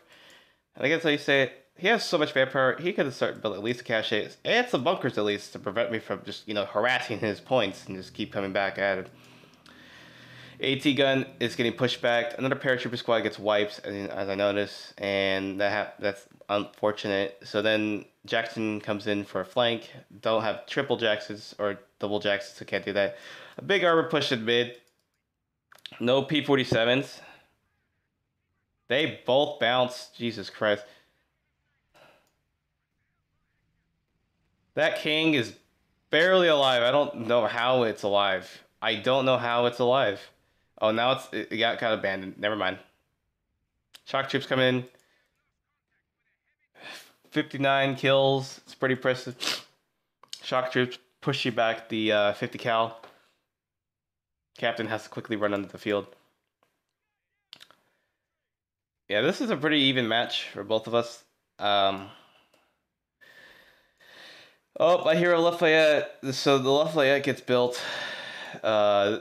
I think that's how you say it. He has so much firepower, he could have started building at least a cache and some bunkers at least to prevent me from just, harassing his points and just keep coming back at him. AT gun is getting pushed back. Another paratrooper squad gets wiped, as I noticed, and that's unfortunate. So then Jackson comes in for a flank. Don't have triple Jacksons or double Jacksons, so can't do that. A big armor push in mid. No P-47s. They both bounce. Jesus Christ. That King is barely alive. I don't know how it's alive. I don't know how it's alive. Oh, now it got abandoned. Never mind. Shock troops come in. 59 kills. It's pretty impressive. Shock troops push you back the 50 cal. Captain has to quickly run under the field. Yeah, this is a pretty even match for both of us. Oh, I hear a Lafayette. So the Lafayette gets built.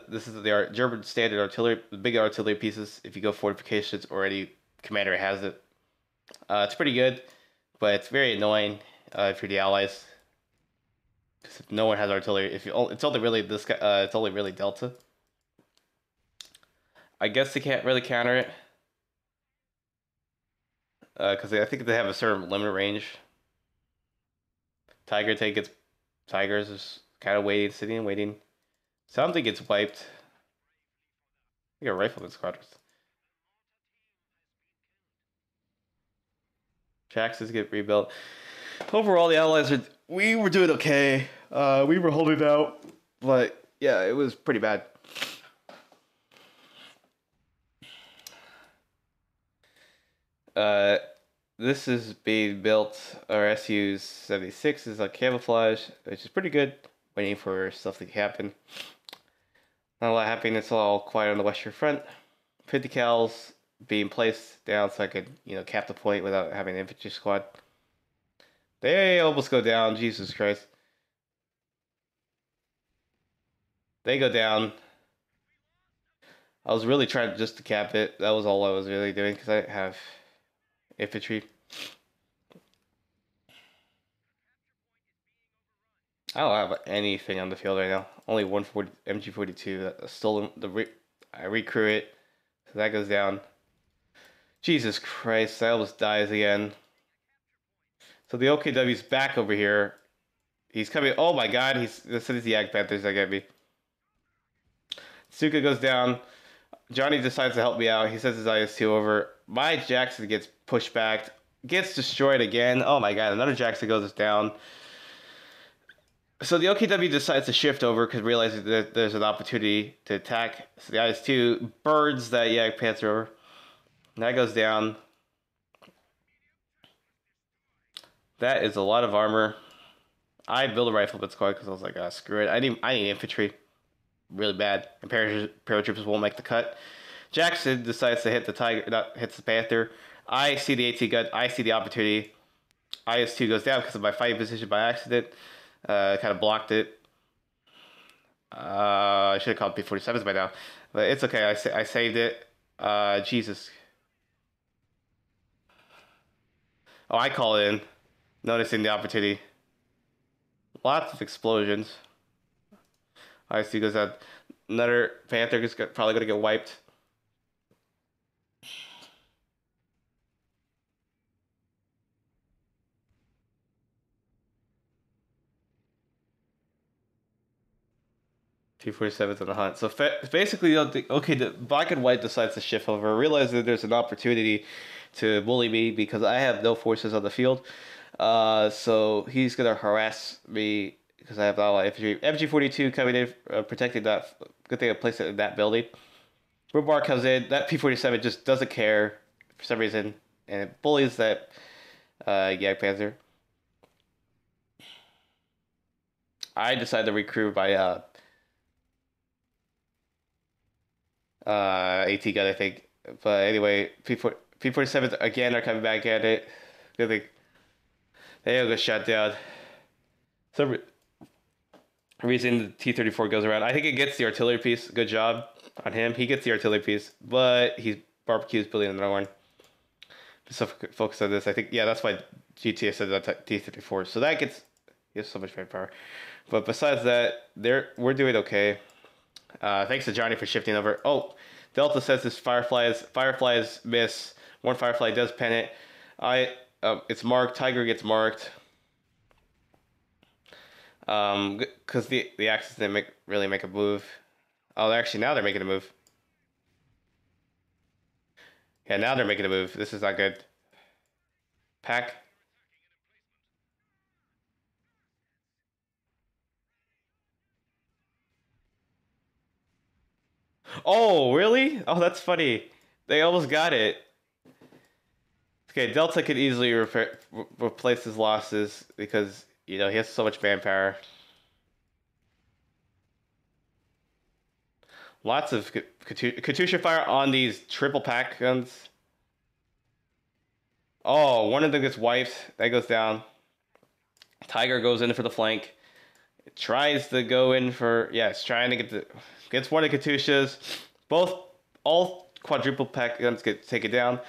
This is the German standard artillery, the big artillery pieces. If you go fortifications, already commander has it. It's pretty good, but it's very annoying if you're the Allies. Because if no one has artillery, it's only really this guy. It's only really Delta. I guess they can't really counter it. Because I think they have a certain limit range. Tiger take its Tigers is kind of waiting, sitting and waiting. Something gets wiped. You got rifleman squadrons. Jaxes get rebuilt. Overall, the Allies we were doing okay. We were holding out, but yeah, it was pretty bad. This is being built. Our Su-76 is on camouflage, which is pretty good. Waiting for stuff to happen. Not a lot happening. It's all quiet on the Western Front. 50 cals being placed down so I could, cap the point without having an infantry squad. They almost go down. Jesus Christ. They go down. I was really trying just to cap it. That was all I was really doing because I have infantry. I don't have anything on the field right now. Only 140 MG42. Stolen. I recrew it. So that goes down. Jesus Christ, I almost dies again. So the OKW's back over here. He's coming. Oh my god, this is the Ag Panthers that get me. Suka goes down. Johnny decides to help me out. He says his IS-2 over. My Jackson gets pushed back. Gets destroyed again. Oh my god, another Jackson goes down. So the OKW decides to shift over because realizes that there's an opportunity to attack. So the IS-2 birds that Yak Panther over. And that goes down. That is a lot of armor. I built a rifleman squad because I was like, screw it. I need infantry really bad. And paratroopers won't make the cut. Jackson decides to hit the Tiger, not hits the Panther. I see the AT gun. I see the opportunity. IS-2 goes down because of my fighting position by accident. Kind of blocked it. I should have called P-47s by now. But it's okay. I saved it. Jesus. Oh, I call it in. Noticing the opportunity. Lots of explosions. IS-2 goes out. Another Panther is probably going to get wiped. T-47's on the hunt. So basically, the black and white decides to shift over, realize that there's an opportunity to bully me because I have no forces on the field. So he's gonna harass me because I have all my infantry. MG42 coming in, protecting that. Good thing I placed it in that building. Rumbar comes in. That P-47 just doesn't care for some reason, and it bullies that Yak Panzer. I decided to recruit by AT gun, I think. But anyway, P-47s again are coming back at it. Good thing. They all get shot down. Some reason the T-34 goes around. I think it gets the artillery piece. Good job on him. He gets the artillery piece, but he's barbecues building another one. So focus on this. I think, yeah, that's why GTA said that T-34. So that gets, he has so much firepower. But besides that, we're doing okay. Thanks to Johnny for shifting over. Oh, Delta says this Fireflies miss. One Firefly does pen it. It's marked. Tiger gets marked. Because the Axis didn't really make a move. Oh, actually now they're making a move. Yeah, now they're making a move. This is not good. Pack. Oh, really? Oh, that's funny. They almost got it. Okay, Delta could easily replace his losses because, he has so much manpower. Lots of Katusha fire on these triple pack guns. Oh, one of them gets wiped. That goes down. Tiger goes in for the flank. It tries to go in for, yeah, it's trying to gets one of the Katyushas. All quadruple pack guns take it down.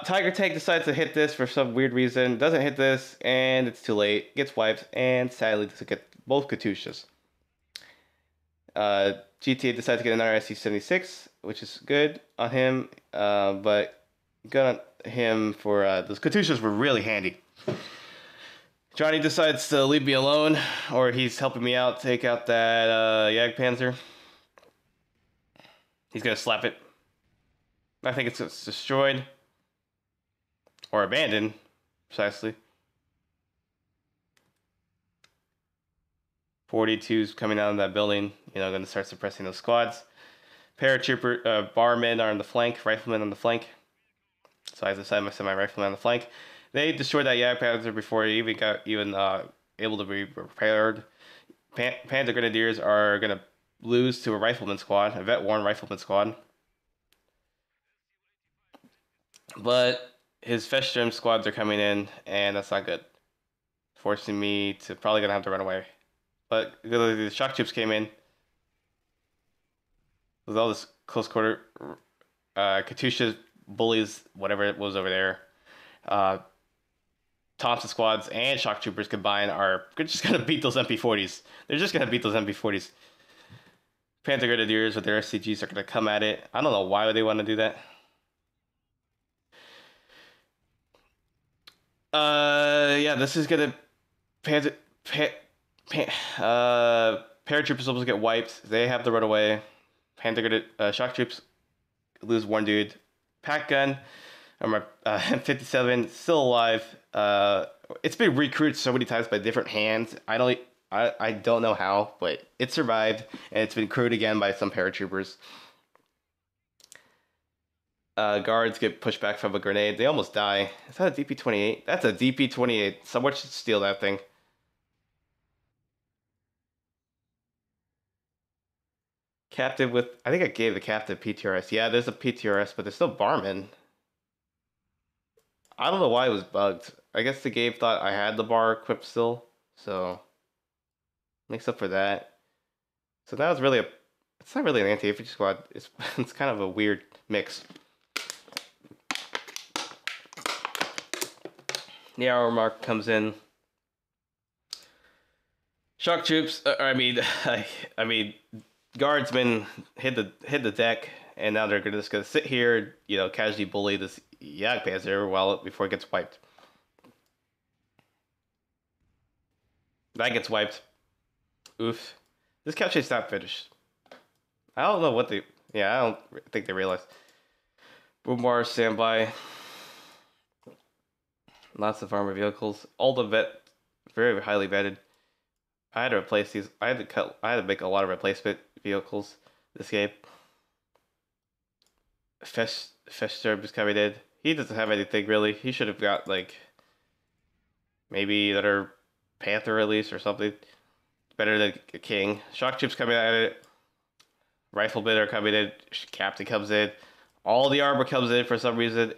Tiger Tank decides to hit this for some weird reason, doesn't hit this, and it's too late. Gets wiped, and sadly doesn't get both Katyushas. GTA decides to get another SC-76, which is good on him, but good on him for those Katyushas were really handy. Johnny decides to leave me alone, or he's helping me out, take out that Jagdpanzer. He's gonna slap it. I think it's destroyed. Or abandoned, precisely. 42's coming out of that building, gonna start suppressing those squads. Paratrooper, barmen are on the flank, riflemen on the flank. So I decided my semi-riflemen on the flank. They destroyed that Jagdpanzer before it even got able to be repaired. Panzer Grenadiers are gonna lose to a rifleman squad, a vet-worn rifleman squad. But his Feststrom squads are coming in, and that's not good. Forcing me to probably gonna have to run away. But the shock troops came in with all this close quarter Katyusha bullies, whatever it was over there. Thompson squads and shock troopers combined are just gonna beat those MP40s. They're just gonna beat those MP40s. Panther Grenadiers with their SCGs are gonna come at it. I don't know why they want to do that. Yeah, this is gonna paratroopers almost get wiped. They have to run away. Shock troops lose one dude. Pack gun, M57 still alive. It's been recruited so many times by different hands. I don't know how, but it survived, and it's been crewed again by some paratroopers. Guards get pushed back from a grenade. They almost die. Is that a DP-28? That's a DP-28. Someone should steal that thing. Captive with... I think I gave the captive PTRS. Yeah, there's a PTRS, but there's still barman. I don't know why it was bugged. I guess the game thought I had the bar equipped still. So, makes up for that. So that was really a... It's not really an anti-infantry squad. It's kind of a weird mix. The hour mark comes in. Shock troops. Guardsmen hit the deck, and now they're just gonna sit here, casually bully this Jagdpanzer before it gets wiped. That gets wiped. Oof. This cow chase not finished. I don't know what they. Yeah, I don't think they realized. Boombar standby. Lots of armored vehicles. All the very highly vetted. I had to replace these. I had to make a lot of replacement vehicles this game. Feststrom is coming in. He doesn't have anything really. He should have got maybe another Panther release or something. Better than a King. Shock troops coming at it. Riflemen are coming in. Captain comes in. All the armor comes in for some reason.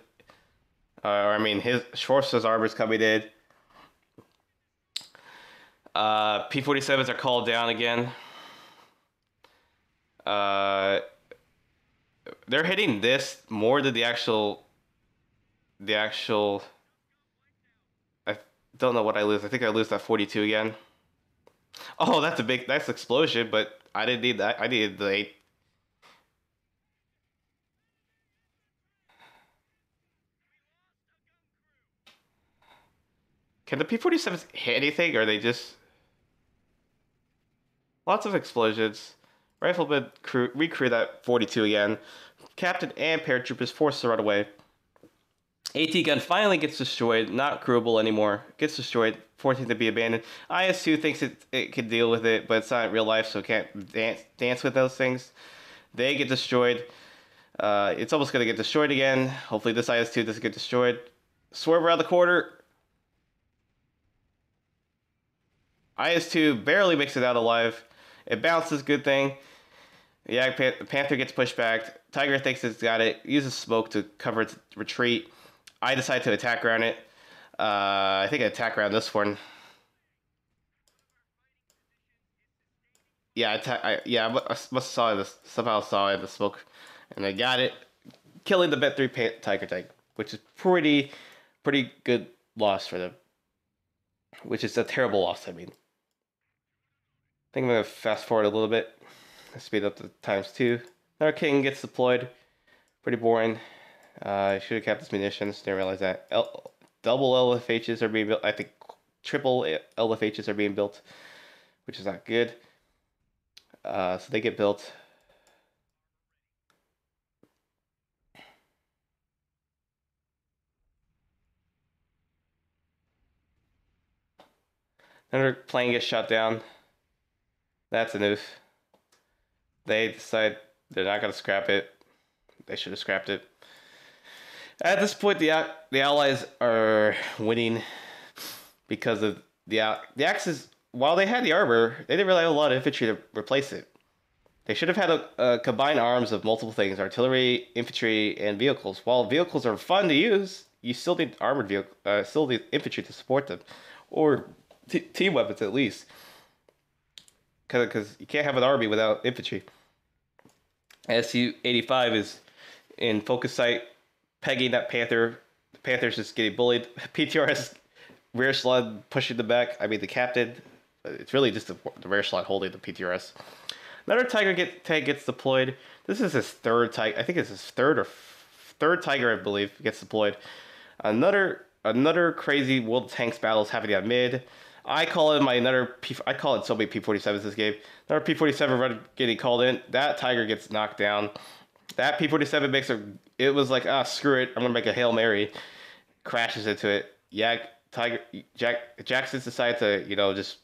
His Schwarz's armor's coming in. P-47s are called down again. They're hitting this more than the actual. I don't know what I lose. I think I lose that 42 again. Oh, that's a nice explosion, but I didn't need that. I needed the 8. Can the P-47s hit anything, or are they just... Lots of explosions. Riflemen recrew that 42 again. Captain and paratroopers forced to run away. AT gun finally gets destroyed. Not crewable anymore. Gets destroyed. Forcing to be abandoned. IS-2 thinks it can deal with it, but it's not real life, so it can't dance with those things. They get destroyed. It's almost going to get destroyed again. Hopefully this IS-2 doesn't get destroyed. Swerve around the corner. IS-2 barely makes it out alive. It bounces, good thing. The Panther gets pushed back. Tiger thinks it's got it. Uses smoke to cover its retreat. I decide to attack around it. I think I attack around this one. Yeah, I must saw this somehow saw it in the smoke, and I got it, killing the Vet 3 Tiger tank, which is pretty good loss for them. Which is a terrible loss. I mean, I think I'm gonna fast forward a little bit, speed up the times two. Another king gets deployed. Pretty boring. I should have kept his munitions. Didn't realize that. Double LFHs are being built. I think triple LFHs are being built, which is not good. So they get built. Another plane gets shot down. That's a noof. They decide they're not gonna scrap it. They should have scrapped it. At this point, the Allies are winning because of the Axis. While they had the armor, they didn't really have a lot of infantry to replace it. They should have had a combined arms of multiple things: artillery, infantry, and vehicles. While vehicles are fun to use, you still need armored vehicle, still need infantry to support them, or team weapons at least. Because you can't have an army without infantry. SU-85 is in focus sight, pegging that Panther. The Panther's just getting bullied. PTRS rear slot pushing the back. I mean, the captain. It's really just the rear slot holding the PTRS. Another Tiger tank gets deployed. This is his third Tiger. I think it's his third Tiger, I believe, gets deployed. Another crazy World Tanks battles happening on mid. I call it I call it so many P-47s this game. Another P-47 run getting called in. That Tiger gets knocked down. That P-47 makes it was like, screw it, I'm gonna make a Hail Mary. Crashes into it. Jackson decides to, just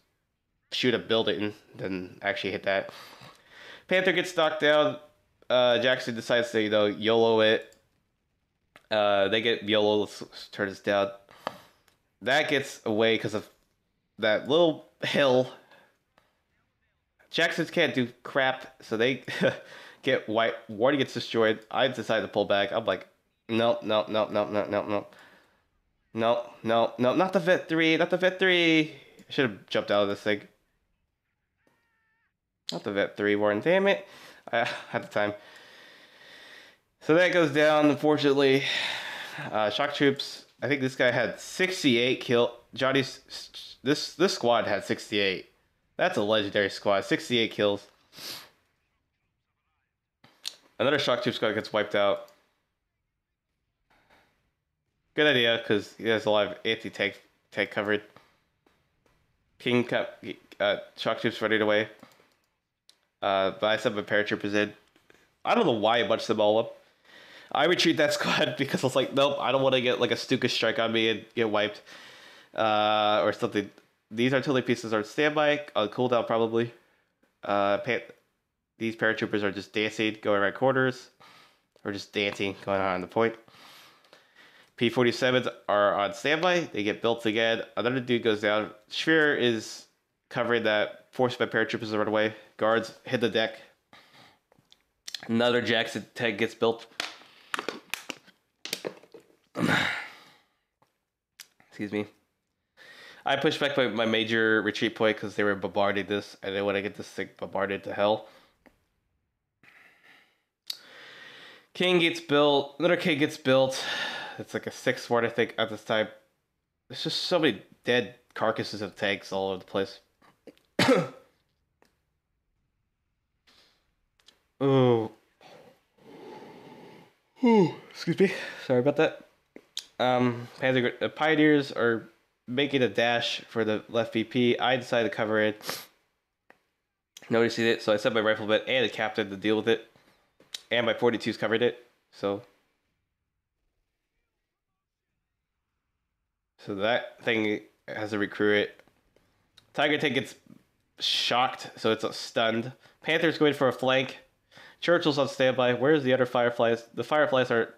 shoot a building, then actually hit that. Panther gets knocked down. Jackson decides to, YOLO it. They get YOLO. Let's turn this down. That gets away because of that little hill. Jacksons can't do crap, so they get white. Wardy gets destroyed. I decide to pull back. I'm like, no, not the Vet 3, not the Vet 3. I should have jumped out of this thing. Not the Vet 3, Warren. Damn it. I had the time. So that goes down, unfortunately. Shock troops. I think this guy had 68 kill. Johnny's this squad had 68. That's a legendary squad. 68 kills. Another shock troop squad gets wiped out. Good idea, because he has a lot of anti-tank covered. King kept shock troops running away. But I sent my paratroopers in. I don't know why I bunched them all up. I retreat that squad because I was like, nope, I don't want to get like a Stuka strike on me and get wiped. Or something. These artillery pieces are standby, on cooldown probably. These paratroopers are just dancing, going right quarters. Or just dancing, going on the point. P-47s are on standby. They get built again. Another dude goes down. Sphere is covering that, forced my paratroopers to run away. Guards hit the deck. Another Jackson tank gets built. Excuse me. I pushed back my major retreat point because they were bombarding this. I didn't want to get this thing bombarded to hell. King gets built. Another king gets built. It's like a 6-4, I think, at this time. There's just so many dead carcasses of tanks all over the place. Oh. Excuse me. Sorry about that. Pioneers are making a dash for the left VP. I decided to cover it. Noticing it, so I sent my rifleman and the captain to deal with it. And my 42s covered it. So that thing has to recruit it. Tiger tank gets shocked, so it's stunned. Panther's going for a flank. Churchill's on standby. Where's the other Fireflies? The Fireflies are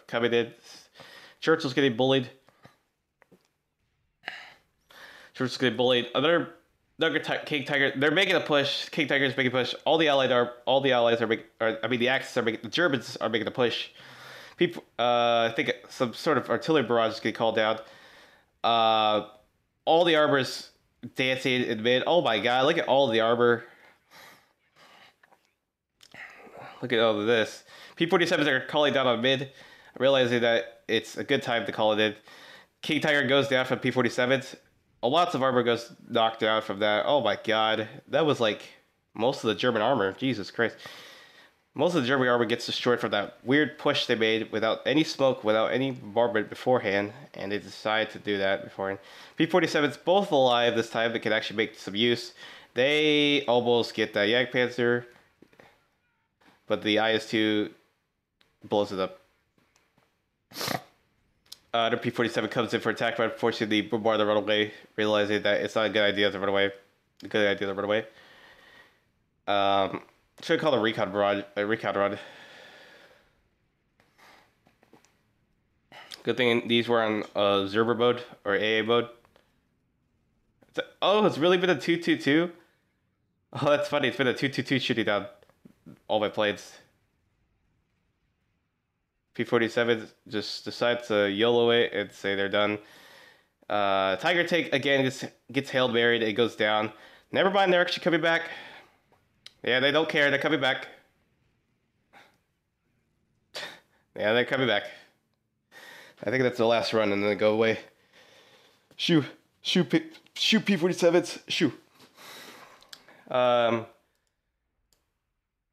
coming in. Churchill's getting bullied. Churchill's getting bullied. Another King Tiger. They're making a push. King Tiger's making a push. The Axis are making. The Germans are making a push. People, I think some sort of artillery barrage is getting called down. All the armor's dancing in mid. Oh my god! Look at all the armor. Look at all of this. P-47s are calling down on mid, realizing that it's a good time to call it in. King Tiger goes down from P-47s. Lots of armor goes knocked down from that. Oh my god. That was like most of the German armor. Jesus Christ. Most of the German armor gets destroyed from that weird push they made without any smoke, without any bombardment beforehand, and they decided to do that beforehand. P-47s both alive this time. They can actually make some use. They almost get that Jagdpanzer, but the IS-2 blows it up. The P-47 comes in for attack, but unfortunately the bombarder run away, realizing that it's not a good idea to run away. Should call it a recon run. Good thing these were on Zerber mode or AA mode. It's really been a 2-2-2. Oh, that's funny. It's been a 2-2-2 shooting down all my planes. P-47 just decide to YOLO it and say they're done. Tiger Tank again gets Hail Married. It goes down. Never mind, they're actually coming back. Yeah, they don't care. They're coming back. Yeah, they're coming back. I think that's the last run, and then they go away. Shoot P-47s. Shoo.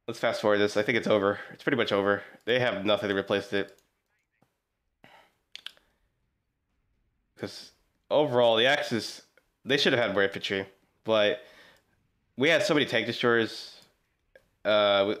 Let's fast forward this. I think it's over. It's pretty much over. They have nothing to replace it. Because overall, the Axis, they should have had more infantry, but we had so many tank destroyers. We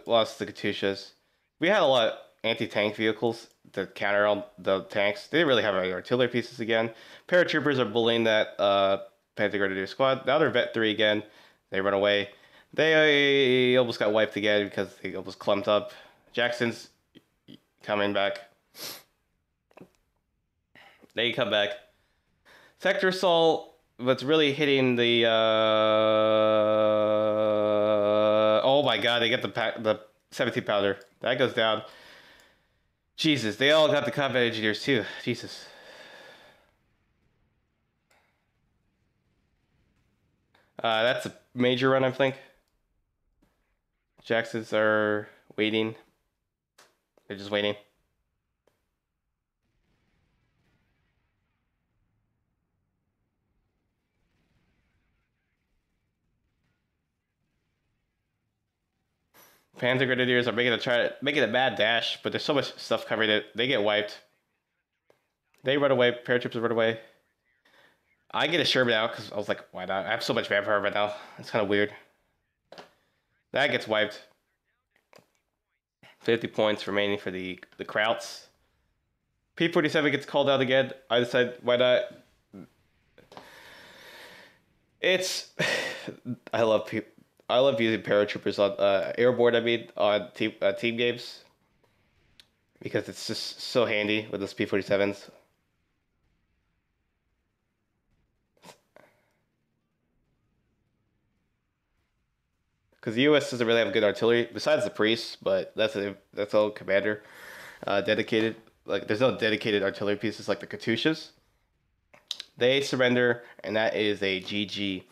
lost the Katyushas. We had a lot of anti-tank vehicles to counter all the tanks. They didn't really have any artillery pieces again. Paratroopers are bullying that Panzer Grenadier squad. Now they're Vet 3 again. They run away. They almost got wiped again because they almost clumped up. Jackson's coming back. They come back. Sector Assault, what's really hitting the... oh my god, they get the 17 pounder. That goes down. Jesus, they all got the combat engineers too. Jesus. That's a major run, I think. Jacksons are waiting. They're just waiting. Panzer Grenadiers are making a mad dash, but there's so much stuff covering it. They get wiped. They run away. Paratroopers run away. I get a Sherman out because I was like, why not? I have so much manpower right now. It's kind of weird. That gets wiped. 50 points remaining for the Krauts. P-47 gets called out again. I decide, why not? I love using paratroopers on airborne. I mean, on team games, because it's just so handy with those P-47s. Because the U.S. doesn't really have good artillery besides the priests, but that's all commander dedicated. Like, there's no dedicated artillery pieces like the Katyushas. They surrender, and that is a GG.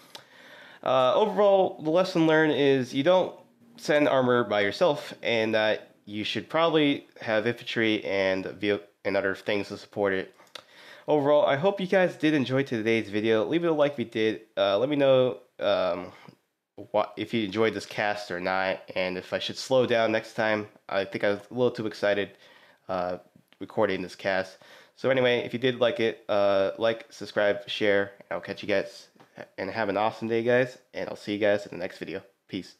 Overall, the lesson learned is you don't send armor by yourself, and that you should probably have infantry and other things to support it. Overall, I hope you guys did enjoy today's video. Leave it a like if you did. Let me know if you enjoyed this cast or not, and if I should slow down next time. I think I was a little too excited recording this cast. So anyway, if you did like it, like, subscribe, share. I'll catch you guys, and have an awesome day, guys, and I'll see you guys in the next video. Peace.